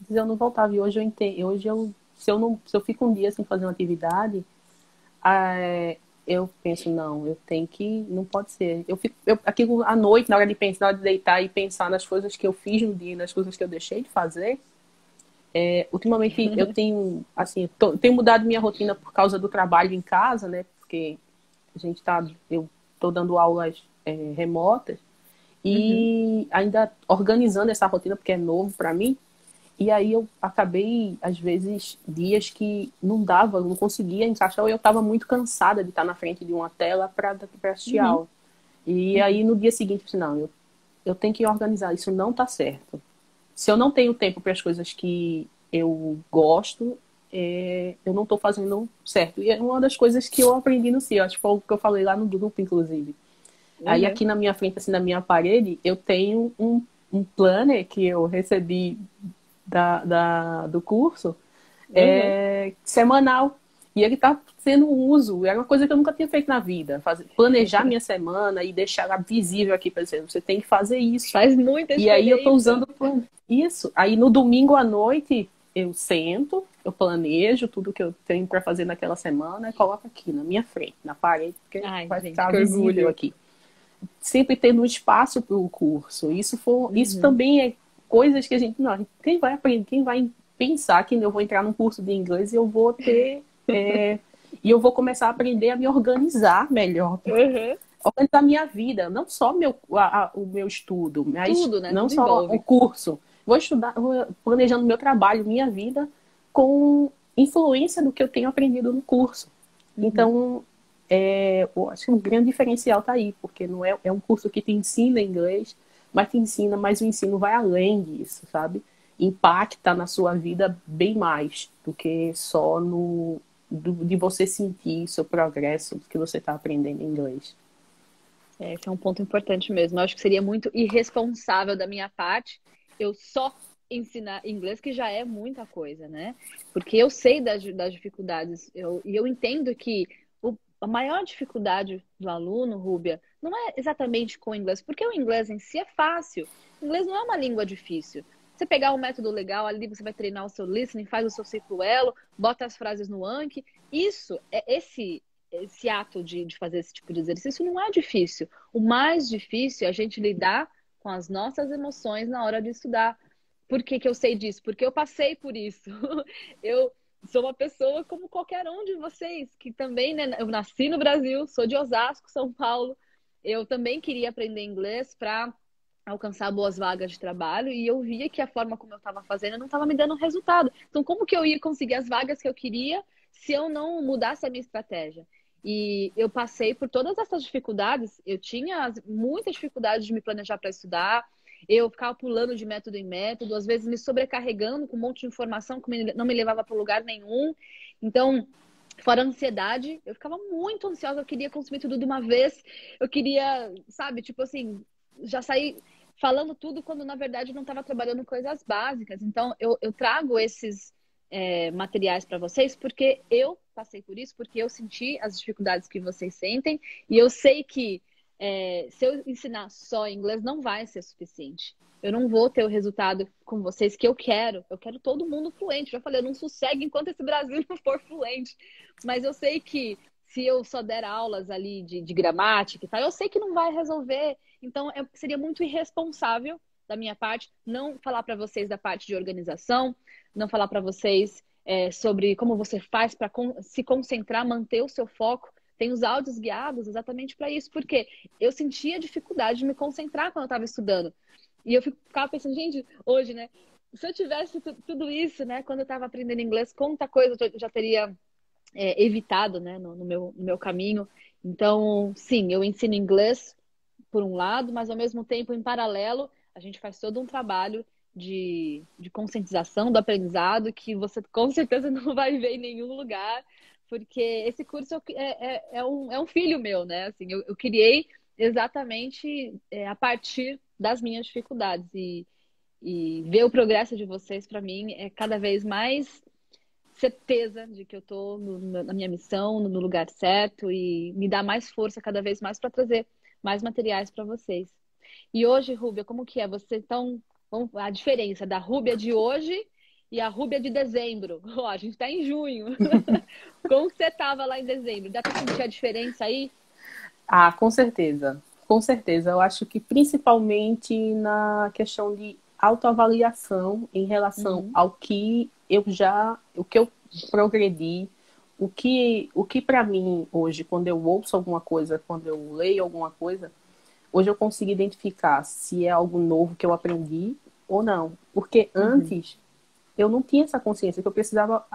Speaker 2: Eu não voltava. E hoje eu entendo. Se eu fico um dia sem fazer uma atividade, eu penso, não pode ser. Aquilo à noite, na hora de pensar, na hora de deitar e pensar nas coisas que eu fiz no dia, nas coisas que eu deixei de fazer. Ultimamente eu tenho, assim, tenho mudado minha rotina por causa do trabalho em casa, né? Porque eu tô dando aulas remotas e ainda organizando essa rotina, porque é novo para mim. E aí eu acabei, às vezes, dias que não conseguia encaixar, ou eu estava muito cansada de estar na frente de uma tela para assistir aula. E aí no dia seguinte eu disse, não, eu tenho que organizar, isso não está certo. Se eu não tenho tempo para as coisas que eu gosto, eu não estou fazendo certo. E é uma das coisas que eu aprendi no CIO, acho que foi o que eu falei lá no grupo, inclusive. Aí aqui na minha frente, assim, na minha parede, eu tenho um planner que eu recebi do curso semanal. E ele está sendo uso. Era uma coisa que eu nunca tinha feito na vida. Planejar minha semana e deixar ela visível aqui, por exemplo. Você tem que fazer isso.
Speaker 3: Faz muita diferença.
Speaker 2: E aí eu estou usando isso. Aí no domingo à noite eu sento, eu planejo tudo que eu tenho para fazer naquela semana e coloco aqui na minha frente, na parede, porque vai ficar visível aqui. Sempre tendo um espaço para o curso. Isso também é coisas que a gente... Não, quem vai aprender, quem vai pensar que eu vou entrar num curso de inglês e eu vou ter... e eu vou começar a aprender a me organizar melhor. organizar a minha vida, não só o meu estudo, mas
Speaker 3: tudo, né?
Speaker 2: não
Speaker 3: Tudo
Speaker 2: só
Speaker 3: envolve.
Speaker 2: o curso. Vou estudar, vou planejando meu trabalho, minha vida, com influência do que eu tenho aprendido no curso. Então, eu acho que um grande diferencial está aí, porque não é um curso que te ensina inglês, mas te ensina, mas o ensino vai além disso, sabe? Impacta na sua vida bem mais do que só de você sentir seu progresso do que você está aprendendo inglês.
Speaker 3: Esse é um ponto importante mesmo. Eu acho que seria muito irresponsável da minha parte eu só ensinar inglês, que já é muita coisa, né? Porque eu sei das dificuldades e eu entendo que a maior dificuldade do aluno, Rúbia, não é exatamente com o inglês, porque o inglês em si é fácil. O inglês não é uma língua difícil. Você pegar um método legal ali, você vai treinar o seu listening, faz o seu círculo elo, bota as frases no Anki. Isso, esse ato de fazer esse tipo de exercício não é difícil. O mais difícil é a gente lidar com as nossas emoções na hora de estudar. Por que que eu sei disso? Porque eu passei por isso. Eu sou uma pessoa como qualquer um de vocês, que também, né? Eu nasci no Brasil, sou de Osasco, São Paulo. Eu também queria aprender inglês para alcançar boas vagas de trabalho e eu via que a forma como eu estava fazendo não estava me dando resultado. Então, como que eu ia conseguir as vagas que eu queria se eu não mudasse a minha estratégia? E eu passei por todas essas dificuldades. Eu tinha muitas dificuldades de me planejar para estudar. Eu ficava pulando de método em método, às vezes me sobrecarregando com um monte de informação que não me levava para lugar nenhum. Então, fora a ansiedade, eu ficava muito ansiosa. Eu queria consumir tudo de uma vez. Eu queria, sabe, tipo assim, já sair falando tudo quando na verdade não estava trabalhando coisas básicas. Então, eu trago esses materiais para vocês porque eu passei por isso, porque eu senti as dificuldades que vocês sentem e eu sei que se eu ensinar só inglês não vai ser suficiente. Eu não vou ter o resultado com vocês que eu quero. Eu quero todo mundo fluente. Já falei, eu não sossego enquanto esse Brasil não for fluente. Mas eu sei que se eu só der aulas ali de gramática e tal, eu sei que não vai resolver. Então, seria muito irresponsável da minha parte não falar para vocês da parte de organização, não falar para vocês sobre como você faz para se concentrar, manter o seu foco. Tem os áudios guiados exatamente para isso, porque eu sentia dificuldade de me concentrar quando eu estava estudando. E eu ficava pensando, gente, hoje, né? Se eu tivesse tudo isso, né? Quando eu estava aprendendo inglês, quanta coisa eu já teria evitado, né? No meu caminho. Então, sim, eu ensino inglês por um lado, mas ao mesmo tempo, em paralelo, a gente faz todo um trabalho de conscientização do aprendizado que você com certeza não vai ver em nenhum lugar, porque esse curso é um filho meu, né? Assim, eu criei exatamente a partir das minhas dificuldades e ver o progresso de vocês para mim é cada vez mais certeza de que eu estou na minha missão, no lugar certo e me dá mais força cada vez mais para trazer mais materiais para vocês. E hoje, Rúbia, como que é? Você então, a diferença da Rúbia de hoje e a Rúbia de dezembro? Oh, a gente está em junho. Como que você estava lá em dezembro? Dá para sentir a diferença aí?
Speaker 2: Ah, com certeza. Com certeza. Eu acho que principalmente na questão de autoavaliação em relação ao que eu progredi, o que para mim hoje, quando eu ouço alguma coisa, quando eu leio alguma coisa, hoje eu consigo identificar se é algo novo que eu aprendi ou não. Porque antes eu não tinha essa consciência, que eu precisava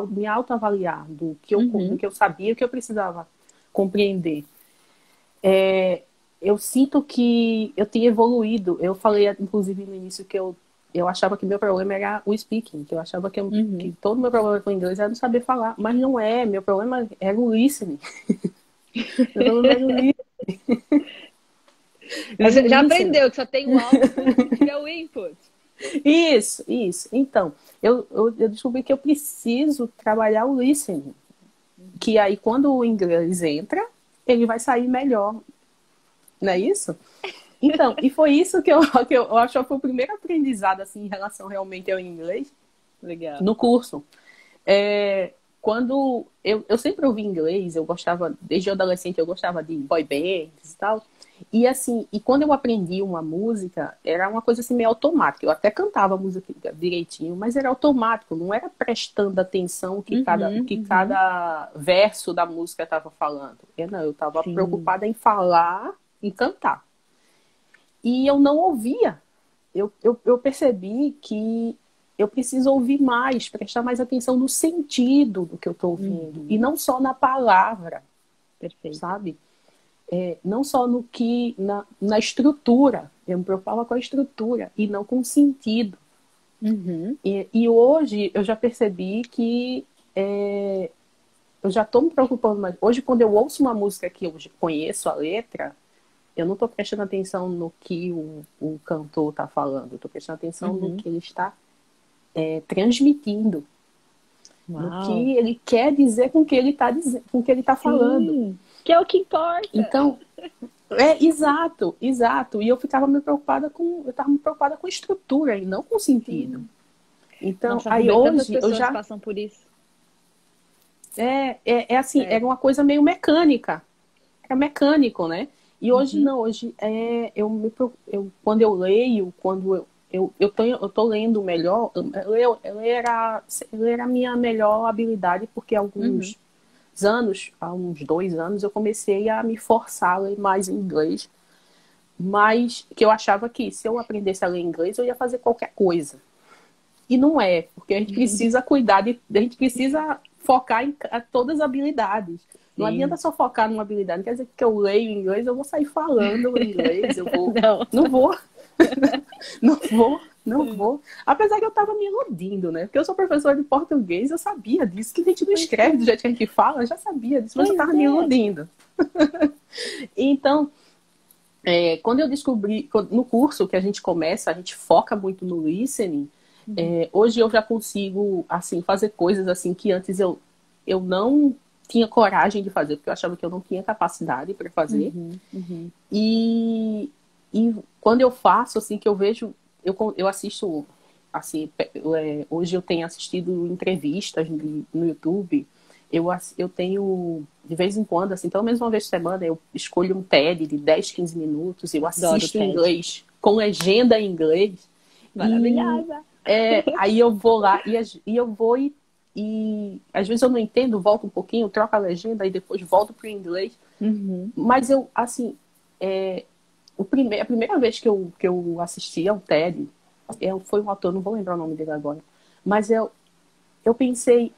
Speaker 2: me autoavaliar do que eu sabia, o que eu precisava compreender. Eu sinto que eu tenho evoluído. Eu falei, inclusive, no início que eu achava que meu problema era o speaking, que eu achava que todo meu problema com o inglês era não saber falar. Mas não é, meu problema era o listening. Meu problema era o listening.
Speaker 3: Você já aprendeu que só tem o output e o input.
Speaker 2: Isso. Então, eu descobri que eu preciso trabalhar o listening. Que aí, quando o inglês entra, ele vai sair melhor. Não é isso? Então, e foi isso que eu acho que foi o primeiro aprendizado, assim, em relação realmente ao inglês.
Speaker 3: Legal.
Speaker 2: No curso. Quando eu sempre ouvi inglês, eu gostava, desde adolescente eu gostava de boy bands e tal. E assim, e quando eu aprendi uma música, era uma coisa assim meio automática. Eu até cantava a música direitinho, mas era automático, não era prestando atenção que cada verso da música estava falando. Eu estava preocupada em falar, em cantar. E eu não ouvia. Eu percebi que eu preciso ouvir mais, prestar mais atenção no sentido do que eu estou ouvindo. E não só na palavra.
Speaker 3: Perfeito.
Speaker 2: Sabe? Não só no que na estrutura, eu me preocupava com a estrutura e não com o sentido. E hoje eu já percebi que eu já estou me preocupando mais. Hoje, quando eu ouço uma música que eu conheço a letra, eu não estou prestando atenção no que o cantor está falando, eu estou prestando atenção no que ele está transmitindo.
Speaker 3: Uau.
Speaker 2: No que ele quer dizer com o que ele está dizendo, com o que ele está falando.
Speaker 3: Que é o que importa.
Speaker 2: Então, exato. E eu estava me preocupada com a estrutura e não com o sentido. Então,
Speaker 3: nossa,
Speaker 2: aí hoje
Speaker 3: eu já passam por isso.
Speaker 2: Era uma coisa meio mecânica. Era mecânico, né? E hoje não, hoje quando eu leio, quando eu tô lendo melhor, ler era a minha melhor habilidade, porque alguns anos, há uns 2 anos, eu comecei a me forçar a ler mais em inglês, mas que eu achava que se eu aprendesse a ler inglês, eu ia fazer qualquer coisa. E não é, porque a gente precisa cuidar, a gente precisa focar em todas as habilidades. Não adianta só focar numa habilidade, não quer dizer que eu leio inglês, eu vou sair falando inglês, eu vou... Não vou. Não vou. Apesar que eu tava me iludindo, né? Porque eu sou professora de português, eu sabia disso, que a gente não escreve do jeito que a gente fala, eu já sabia disso, mas eu tava me iludindo. Então, quando eu descobri, no curso que a gente começa, a gente foca muito no listening, hoje eu já consigo, assim, fazer coisas assim que antes eu não tinha coragem de fazer, porque eu achava que eu não tinha capacidade para fazer. E quando eu faço, assim, que eu vejo, eu assisto, assim, hoje eu tenho assistido entrevistas no YouTube, eu tenho, de vez em quando, assim, pelo menos uma vez por semana, eu escolho um TED de 10, 15 minutos, eu assisto em inglês, com legenda em inglês.
Speaker 3: Maravilhosa!
Speaker 2: Aí eu vou lá, e eu vou e às vezes eu não entendo, volto um pouquinho, troco a legenda, e depois volto para o inglês. Mas eu, assim, a primeira vez que eu assisti ao TED, foi um autor, não vou lembrar o nome dele agora, mas eu pensei,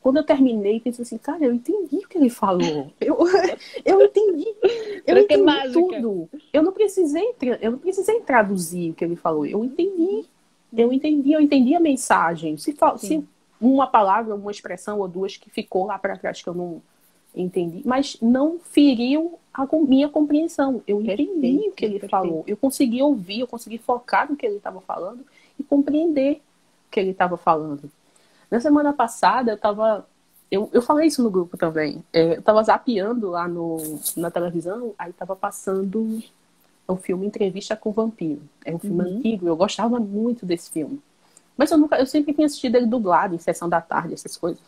Speaker 2: quando eu terminei, pensei assim, cara, eu entendi o que ele falou. Eu entendi tudo. Eu não precisei traduzir o que ele falou. Eu entendi a mensagem. Se uma palavra, uma expressão ou duas que ficou lá para trás que eu não entendi, mas não feriu a minha compreensão. Eu entendi o que ele falou. Eu consegui ouvir, eu consegui focar no que ele estava falando e compreender o que ele estava falando. Na semana passada, eu falei isso no grupo também. Eu estava zapeando lá na televisão, aí estava passando o filme Entrevista com o Vampiro. É um filme antigo, eu gostava muito desse filme. Mas eu sempre tinha assistido ele dublado, em sessão da tarde, essas coisas.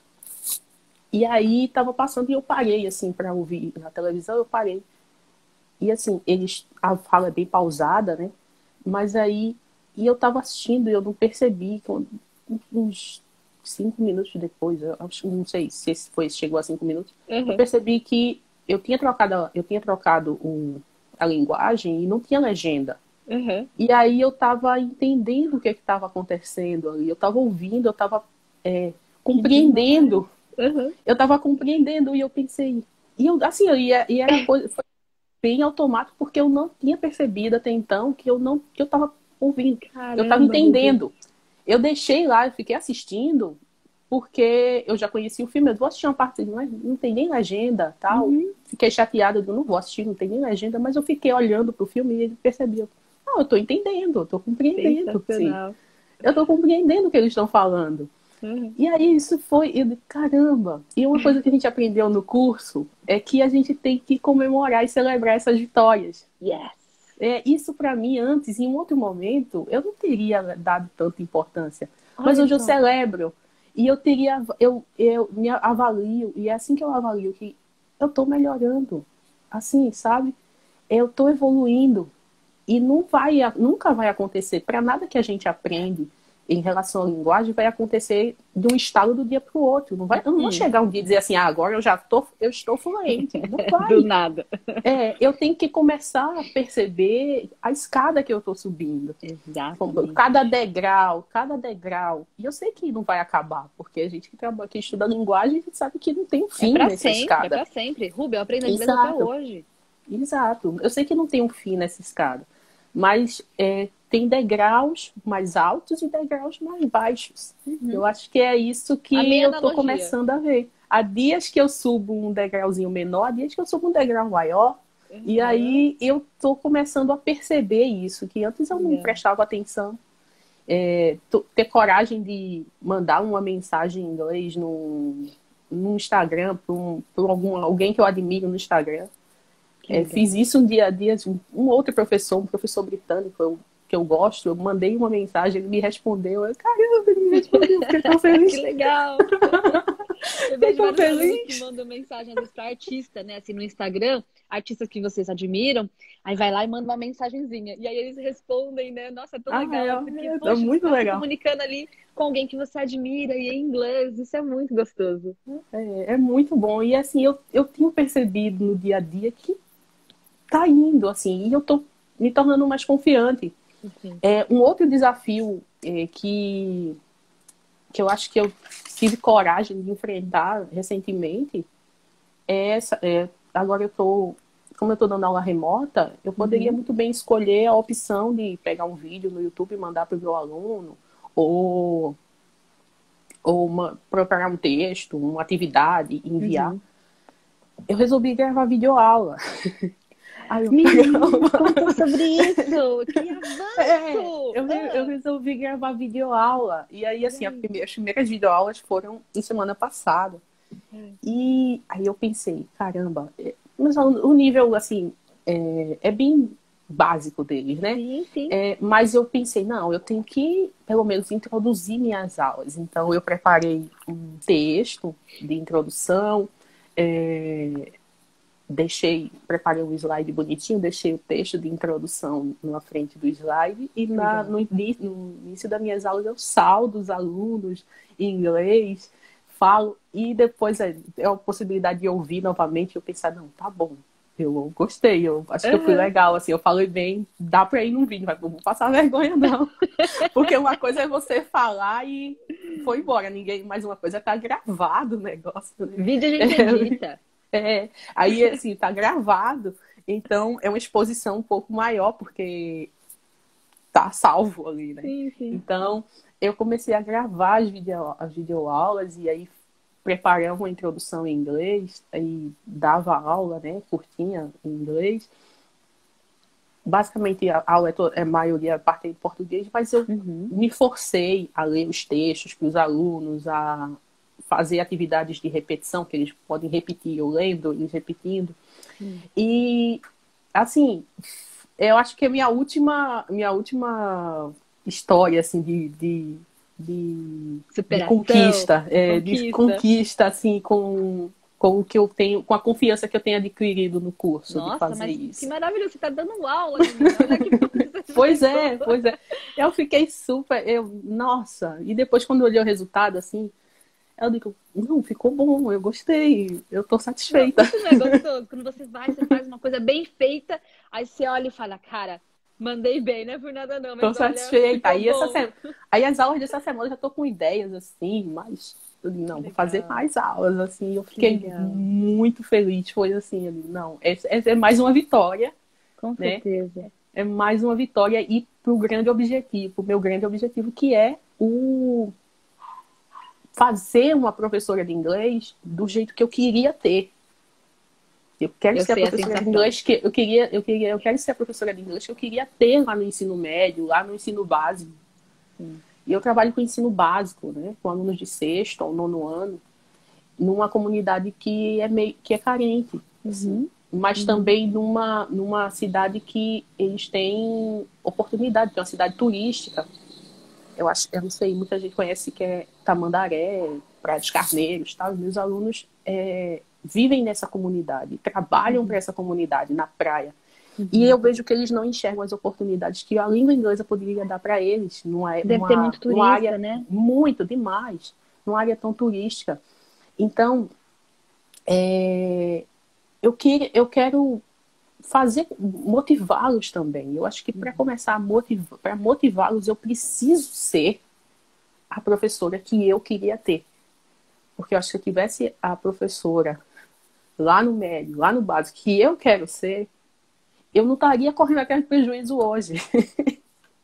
Speaker 2: E aí estava passando e eu parei, assim, para ouvir na televisão, eu parei. E assim, a fala é bem pausada, né? Mas aí, eu estava assistindo e eu não percebi, uns 5 minutos depois, eu não sei se chegou a 5 minutos, eu percebi que eu tinha trocado a linguagem e não tinha legenda. E aí eu estava entendendo o que estava acontecendo ali, eu estava ouvindo, eu estava compreendendo. Eu estava compreendendo e eu pensei... E era coisa, foi bem automático, porque eu não tinha percebido até então que eu estava ouvindo. Caramba, eu estava entendendo. Eu deixei lá, eu fiquei assistindo, porque eu já conhecia o filme. Eu vou assistir uma parte, não tem nem legenda, tal. Fiquei chateada, eu não vou assistir, não tem nem legenda. Mas eu fiquei olhando pro filme e ele percebeu. Eu estou entendendo, eu estou compreendendo. Eu estou compreendendo o que eles estão falando. E aí isso foi, caramba. E uma coisa que a gente aprendeu no curso é que a gente tem que comemorar e celebrar essas vitórias. Isso para mim antes, em um outro momento, eu não teria dado tanta importância. Mas hoje eu celebro. E eu me avalio, e é assim que eu avalio, que eu estou melhorando. assim, sabe? Eu tô evoluindo e nunca vai acontecer. Para nada que a gente aprende em relação à linguagem vai acontecer de um estalo do dia para o outro. Eu não vou chegar um dia e dizer assim, agora eu estou fluente. Não vai.
Speaker 3: Do nada.
Speaker 2: Eu tenho que começar a perceber a escada que eu estou subindo.
Speaker 3: Exatamente.
Speaker 2: Cada degrau. E eu sei que não vai acabar, porque a gente que estuda linguagem, a gente sabe que não tem um fim nessa escada.
Speaker 3: É para sempre. Rubem, eu aprendo inglês até hoje.
Speaker 2: Exato. Eu sei que não tem um fim nessa escada. Mas tem degraus mais altos e degraus mais baixos. Eu acho que é isso que eu estou começando a ver. Há dias que eu subo um degrauzinho menor, há dias que eu subo um degrau maior. E aí eu estou começando a perceber isso, que antes eu não prestava atenção. Ter coragem de mandar uma mensagem em inglês no Instagram, por alguém que eu admiro no Instagram. Fiz isso um dia a dia, um outro professor, um professor britânico que eu gosto, eu mandei uma mensagem, ele me respondeu, caramba, ele me respondeu, fiquei tão feliz.
Speaker 3: Que legal! Eu vejo vários alunos que mandam mensagem para artista, né, assim, no Instagram, artistas que vocês admiram, aí vai lá e manda uma mensagenzinha, e aí eles respondem, né, nossa, é tão legal, porque, poxa,
Speaker 2: muito
Speaker 3: você tá
Speaker 2: legal.
Speaker 3: se comunicando ali com alguém que você admira, e em inglês, isso é muito gostoso.
Speaker 2: É muito bom, e assim, eu tenho percebido no dia a dia que tá indo, assim, e eu tô me tornando mais confiante. Um outro desafio que eu acho que eu tive coragem de enfrentar recentemente agora como eu tô dando aula remota, eu poderia muito bem escolher a opção de pegar um vídeo no YouTube e mandar para o meu aluno, ou preparar um texto, uma atividade, enviar. Eu resolvi gravar videoaula.
Speaker 3: Conta sobre isso! Que avanço!
Speaker 2: Eu resolvi gravar videoaula. E aí, assim, as primeiras videoaulas foram em semana passada. E aí eu pensei, caramba, mas o nível, assim, é bem básico deles, né?
Speaker 3: Sim.
Speaker 2: Mas eu pensei, não, eu tenho que, pelo menos, introduzir minhas aulas. Então, eu preparei um texto de introdução, preparei um slide bonitinho, deixei o texto de introdução na frente do slide e no início das minhas aulas eu saldo os alunos em inglês, falo e depois é a possibilidade de ouvir novamente e eu pensar, não, tá bom, eu gostei, eu acho que eu fui legal, assim, eu falei bem, dá pra ir num vídeo, mas não vou passar vergonha não, porque uma coisa é você falar e foi embora, mas uma coisa é tá gravado o negócio, né?
Speaker 3: Vídeo a gente edita.
Speaker 2: Aí assim, tá gravado, então é uma exposição um pouco maior, porque tá salvo ali, né?
Speaker 3: Sim.
Speaker 2: Então, eu comecei a gravar as videoaulas e aí preparava uma introdução em inglês, aí dava aula, né, curtinha em inglês. Basicamente, a aula é maioria parte em português, mas eu me forcei a ler os textos para os alunos, a fazer atividades de repetição, que eles podem repetir, eu lembro eles repetindo. E, assim, eu acho que é minha última história, assim, de conquista. De conquista, assim, com o que eu tenho, com a confiança que eu tenho adquirido no curso.
Speaker 3: Nossa,
Speaker 2: de fazer
Speaker 3: mas
Speaker 2: isso.
Speaker 3: Que maravilhoso, você tá dando aula, menina. Olha que
Speaker 2: Pois é. Eu fiquei super, nossa, e depois quando eu olhei o resultado, assim, eu digo, não, ficou bom, eu gostei, eu tô satisfeita.
Speaker 3: Isso não é gostoso? Quando você faz uma coisa bem feita, aí você olha e fala, cara, mandei bem, não é por nada não. Mas
Speaker 2: tô satisfeita. Aí as aulas dessa semana eu já tô com ideias, assim, mas eu digo, não, vou fazer mais aulas, assim, eu fiquei muito feliz, foi assim, não, é mais uma vitória.
Speaker 3: Com certeza.
Speaker 2: Né? É mais uma vitória e pro meu grande objetivo, que é fazer uma professora de inglês do jeito que eu queria ter. Eu quero ser a professora de inglês que eu quero ser a professora de inglês que eu queria ter lá no ensino médio, lá no ensino básico. E eu trabalho com ensino básico, né, com alunos de 6º ao 9º ano, numa comunidade que é carente, assim, mas também numa cidade que eles têm oportunidade, que é uma cidade turística. Eu não sei, muita gente conhece que é Tamandaré, Praia dos Carneiros, tá? Os meus alunos vivem nessa comunidade, trabalham para essa comunidade na praia. E eu vejo que eles não enxergam as oportunidades que a língua inglesa poderia dar para eles.
Speaker 3: Deve ter muito turista,
Speaker 2: área,
Speaker 3: né?
Speaker 2: Muito, demais. Numa área tão turística. Então, eu quero motivá-los também. Eu acho que para começar para motivá-los, eu preciso ser a professora que eu queria ter. Porque eu acho que se eu tivesse a professora lá no médio, lá no básico, que eu quero ser, eu não estaria correndo atrás de prejuízo hoje.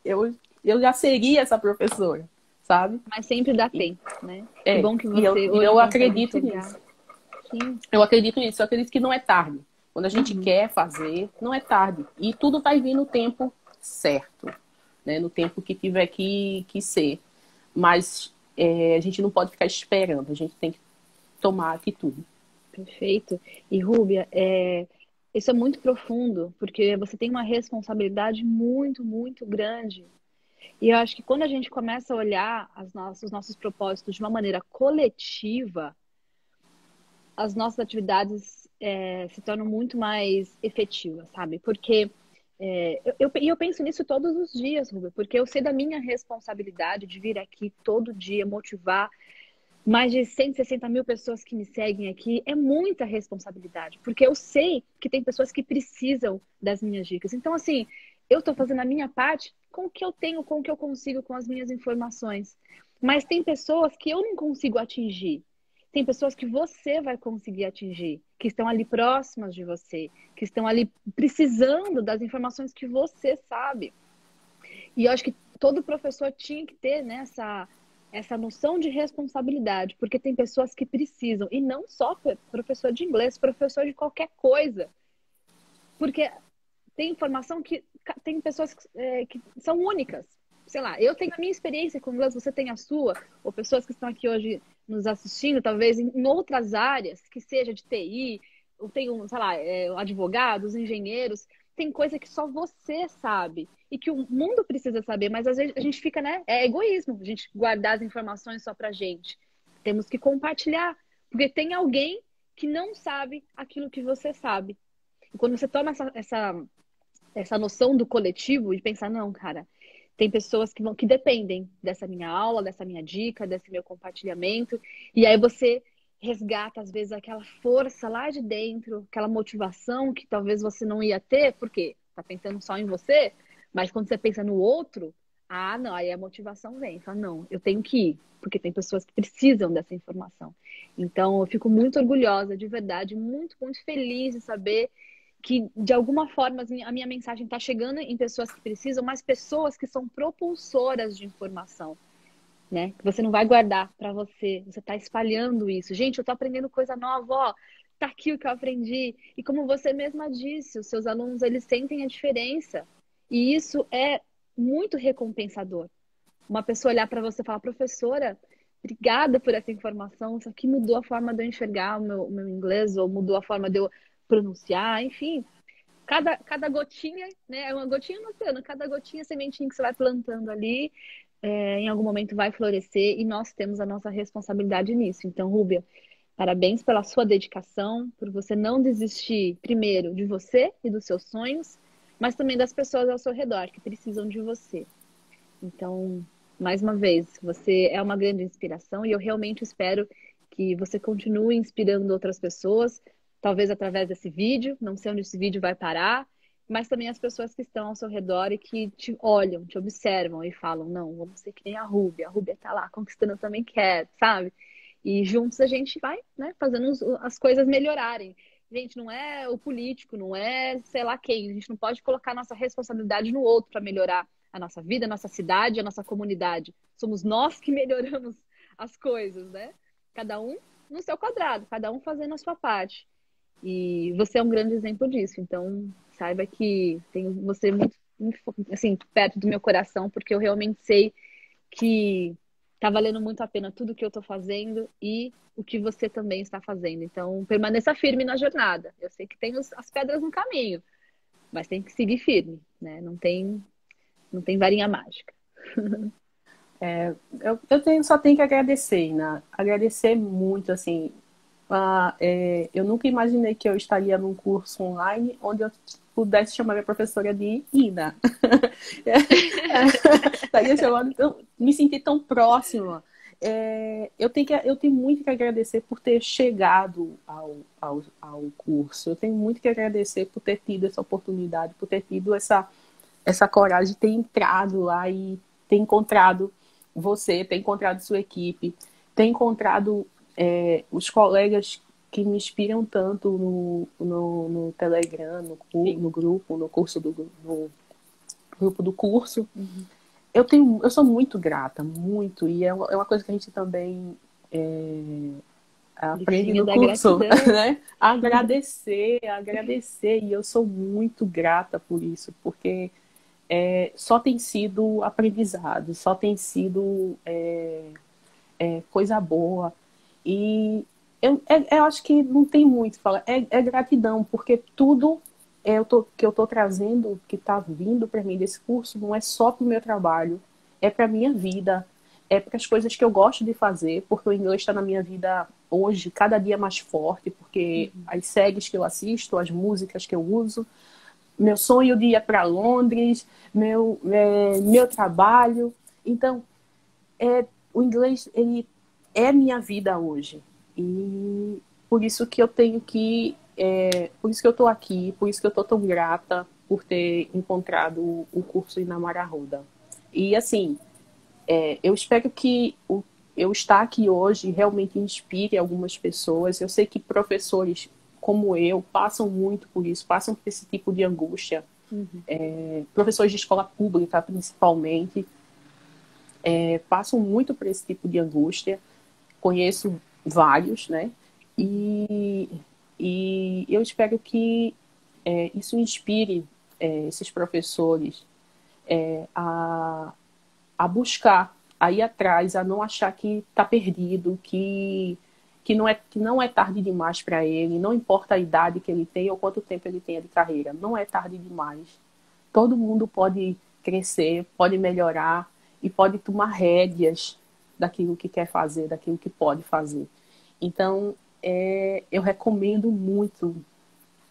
Speaker 2: eu já seria essa professora, sabe?
Speaker 3: Mas sempre dá tempo, né? Que bom que você
Speaker 2: hoje eu acredito nisso.
Speaker 3: Sim.
Speaker 2: Eu acredito nisso. Eu acredito que não é tarde. Quando a gente quer fazer, não é tarde. E tudo vai vir no tempo certo, né? No tempo que tiver que ser. Mas a gente não pode ficar esperando. A gente tem que tomar atitude.
Speaker 3: Perfeito. E, Rúbia, isso é muito profundo, porque você tem uma responsabilidade muito, muito grande. E eu acho que quando a gente começa a olhar os nossos propósitos de uma maneira coletiva, as nossas atividades se tornam muito mais efetivas, sabe? Porque eu penso nisso todos os dias, Rubia, porque eu sei da minha responsabilidade de vir aqui todo dia motivar mais de 160 mil pessoas que me seguem aqui. É muita responsabilidade, porque eu sei que tem pessoas que precisam das minhas dicas. Então, assim, eu estou fazendo a minha parte com o que eu tenho, com o que eu consigo, com as minhas informações. Mas tem pessoas que eu não consigo atingir. Tem pessoas que você vai conseguir atingir, que estão ali próximas de você, que estão ali precisando das informações que você sabe. E eu acho que todo professor tinha que ter, né, essa noção de responsabilidade, porque tem pessoas que precisam, e não só professor de inglês, professor de qualquer coisa. Porque tem informação que tem pessoas que são únicas. Sei lá, eu tenho a minha experiência com inglês, você tem a sua, ou pessoas que estão aqui hoje nos assistindo, talvez em outras áreas, que seja de TI, ou tem, sei lá, advogados, engenheiros, tem coisa que só você sabe e que o mundo precisa saber, mas às vezes a gente fica, né? É egoísmo a gente guardar as informações só pra gente. Temos que compartilhar, porque tem alguém que não sabe aquilo que você sabe. E quando você toma essa noção do coletivo e pensar, não, cara, tem pessoas que dependem dessa minha aula, dessa minha dica, desse meu compartilhamento, e aí você resgata, às vezes, aquela força lá de dentro, aquela motivação que talvez você não ia ter, porque tá pensando só em você, mas quando você pensa no outro, não, aí a motivação vem. Fala, não, eu tenho que ir, porque tem pessoas que precisam dessa informação. Então, eu fico muito orgulhosa, de verdade, muito, muito feliz de saber que, de alguma forma, a minha mensagem está chegando em pessoas que precisam, mas pessoas que são propulsoras de informação. Né? Que você não vai guardar para você está espalhando isso. Gente, eu estou aprendendo coisa nova, ó, tá aqui o que eu aprendi. E como você mesma disse, os seus alunos, eles sentem a diferença. E isso é muito recompensador. Uma pessoa olhar para você e falar, professora, obrigada por essa informação, isso aqui mudou a forma de eu enxergar o meu inglês, ou mudou a forma de eu pronunciar, enfim. Cada gotinha, né? É uma gotinha no oceano, cada gotinha, sementinha que você vai plantando ali, em algum momento vai florescer e nós temos a nossa responsabilidade nisso. Então, Rúbia, parabéns pela sua dedicação, por você não desistir, primeiro, de você e dos seus sonhos, mas também das pessoas ao seu redor que precisam de você. Então, mais uma vez, você é uma grande inspiração e eu realmente espero que você continue inspirando outras pessoas, talvez através desse vídeo, não sei onde esse vídeo vai parar, mas também as pessoas que estão ao seu redor e que te olham, te observam e falam, não, vamos ser que nem a Rúbia tá lá conquistando, eu também quero, sabe? E juntos a gente vai, né, fazendo as coisas melhorarem. Gente, não é o político, não é sei lá quem, a gente não pode colocar nossa responsabilidade no outro para melhorar a nossa vida, a nossa cidade, a nossa comunidade. Somos nós que melhoramos as coisas, né? Cada um no seu quadrado, cada um fazendo a sua parte. E você é um grande exemplo disso. Então, saiba que tenho você muito, muito assim, perto do meu coração, porque eu realmente sei que tá valendo muito a pena tudo que eu tô fazendo e o que você também está fazendo. Então, permaneça firme na jornada. Eu sei que tem as pedras no caminho, mas tem que seguir firme, né? Não tem varinha mágica.
Speaker 2: Só tenho que agradecer, Ina. Agradecer muito, assim, Eu nunca imaginei que eu estaria num curso online onde eu pudesse chamar minha professora de Ina. Estaria chamando, me sentir tão próxima. Eu tenho muito que agradecer por ter chegado ao curso. Eu tenho muito que agradecer por ter tido essa oportunidade, por ter tido essa coragem de ter entrado lá e ter encontrado você, ter encontrado sua equipe, ter encontrado os colegas que me inspiram tanto no Telegram, no grupo, no grupo do curso.
Speaker 3: Uhum.
Speaker 2: Eu sou muito grata, muito, e é uma coisa que a gente também aprende no curso, né? Agradecer, e eu sou muito grata por isso, porque só tem sido aprendizado, só tem sido coisa boa. E eu acho que não tem muito, é gratidão, porque tudo que eu estou trazendo, que está vindo para mim desse curso, não é só para o meu trabalho, é para a minha vida, é para as coisas que eu gosto de fazer, porque o inglês está na minha vida hoje cada dia mais forte, porque as séries que eu assisto, as músicas que eu uso, meu sonho de ir para Londres, meu trabalho. Então, o inglês, ele é minha vida hoje. E por isso que eu tenho que... por isso que eu estou aqui, por isso que eu estou tão grata por ter encontrado o curso Inamara Arruda. E, assim, eu espero que eu estar aqui hoje realmente inspire algumas pessoas. Eu sei que professores como eu passam muito por isso, passam por esse tipo de angústia. Professores de escola pública, principalmente, passam muito por esse tipo de angústia. Conheço vários, né? E eu espero que isso inspire esses professores a buscar, a ir atrás, a não achar que está perdido, que não é tarde demais para ele, não importa a idade que ele tem ou quanto tempo ele tenha de carreira, não é tarde demais. Todo mundo pode crescer, pode melhorar e pode tomar rédeas daquilo que quer fazer, daquilo que pode fazer. Então, eu recomendo muito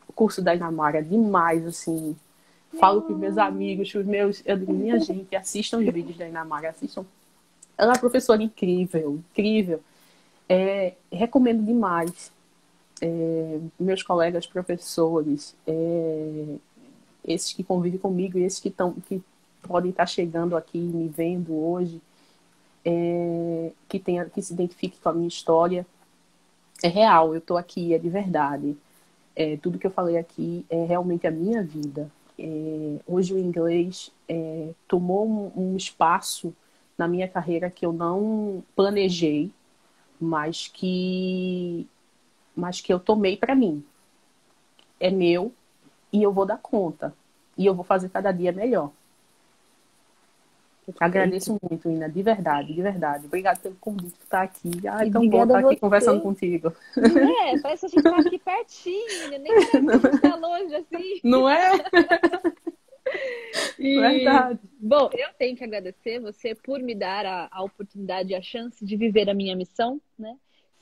Speaker 2: o curso da Inamara, demais, assim. Falo para os meus amigos, eu digo, minha gente, assistam os vídeos da Inamara, assistam. Ela é uma professora incrível, incrível. Recomendo demais. Meus colegas professores, esses que convivem comigo e esses que podem estar chegando aqui, me vendo hoje, que se identifique com a minha história. É real, eu estou aqui, é de verdade. Tudo que eu falei aqui é realmente a minha vida. Hoje o inglês tomou um espaço na minha carreira que eu não planejei, mas que eu tomei para mim. É meu e eu vou dar conta. E eu vou fazer cada dia melhor. Agradeço muito, Ina, de verdade, de verdade. Obrigada pelo convite por estar aqui. Ai, tão bom estar aqui conversando contigo.
Speaker 3: Não parece que a gente tá aqui pertinho, nem parece que a gente tá longe assim.
Speaker 2: Não é? Verdade.
Speaker 3: Bom, eu tenho que agradecer você por me dar a oportunidade e a chance de viver a minha missão, né?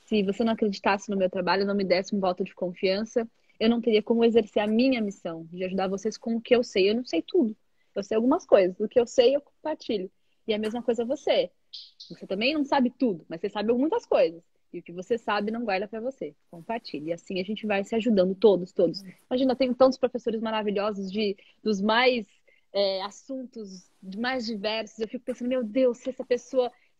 Speaker 3: Se você não acreditasse no meu trabalho, não me desse um voto de confiança, eu não teria como exercer a minha missão de ajudar vocês com o que eu sei. Eu não sei tudo. Eu sei algumas coisas. O que eu sei, eu compartilho. E a mesma coisa você. Você também não sabe tudo, mas você sabe muitas coisas. E o que você sabe, não guarda para você. Compartilhe. E assim a gente vai se ajudando, todos. Imagina, eu tenho tantos professores maravilhosos dos mais assuntos mais diversos. Eu fico pensando, meu Deus, se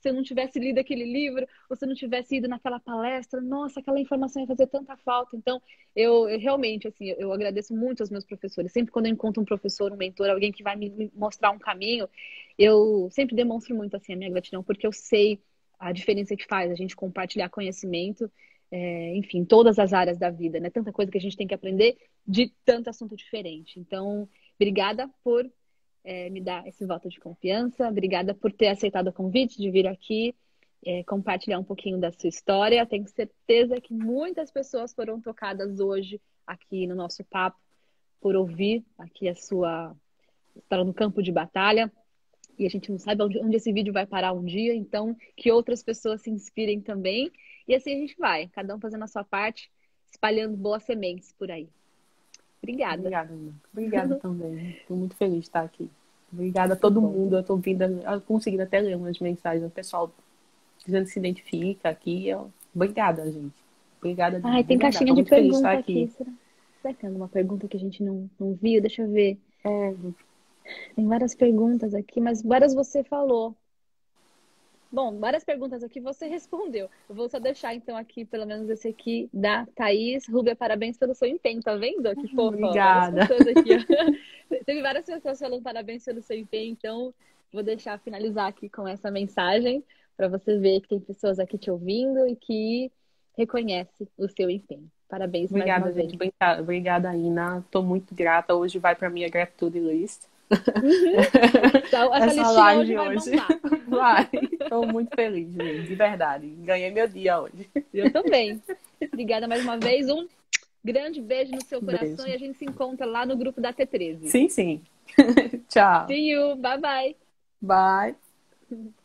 Speaker 3: eu não tivesse lido aquele livro, ou se eu não tivesse ido naquela palestra, nossa, aquela informação ia fazer tanta falta. Então, eu realmente, assim, eu agradeço muito aos meus professores. Sempre quando eu encontro um professor, um mentor, alguém que vai me mostrar um caminho, eu sempre demonstro muito, assim, a minha gratidão, porque eu sei a diferença que faz a gente compartilhar conhecimento, enfim, em todas as áreas da vida, né? Tanta coisa que a gente tem que aprender de tanto assunto diferente. Então, obrigada por me dar esse voto de confiança. Obrigada por ter aceitado o convite de vir aqui compartilhar um pouquinho da sua história. Tenho certeza que muitas pessoas foram tocadas hoje aqui no nosso papo por ouvir aqui a sua história no campo de batalha. E a gente não sabe onde esse vídeo vai parar um dia, então que outras pessoas se inspirem também. E assim a gente vai, cada um fazendo a sua parte, espalhando boas sementes por aí. Obrigada.
Speaker 2: Obrigada, Ana. Obrigada também. Estou muito feliz de estar aqui. Obrigada a todo mundo. Eu estou conseguindo até ler umas mensagens do pessoal dizendo que se identifica aqui. Obrigada, gente. Obrigada.
Speaker 3: Ai, tem caixinha de pergunta aqui. Será que tem alguma pergunta que a gente não viu? Deixa eu ver. Tem várias perguntas aqui, mas várias você falou. Bom, várias perguntas aqui você respondeu. Eu vou só deixar, então, aqui, pelo menos esse aqui, da Thaís. Rúbia, parabéns pelo seu empenho, tá vendo? Que fofa.
Speaker 2: Obrigada.
Speaker 3: Aqui, teve várias pessoas falando parabéns pelo seu empenho, então vou deixar finalizar aqui com essa mensagem, para você ver que tem pessoas aqui te ouvindo e que reconhece o seu empenho. Parabéns.
Speaker 2: Obrigada,
Speaker 3: mais uma
Speaker 2: gente. Vez. Obrigada, Ina. Estou muito grata. Hoje vai para minha gratitude list.
Speaker 3: Então, essa listinha hoje vai bombar.
Speaker 2: Vai. Estou muito feliz, gente. De verdade. Ganhei meu dia hoje.
Speaker 3: Eu também. Obrigada mais uma vez. Um grande beijo no seu coração e a gente se encontra lá no grupo da T13.
Speaker 2: Sim, sim. Tchau.
Speaker 3: See you. Bye, bye.
Speaker 2: Bye.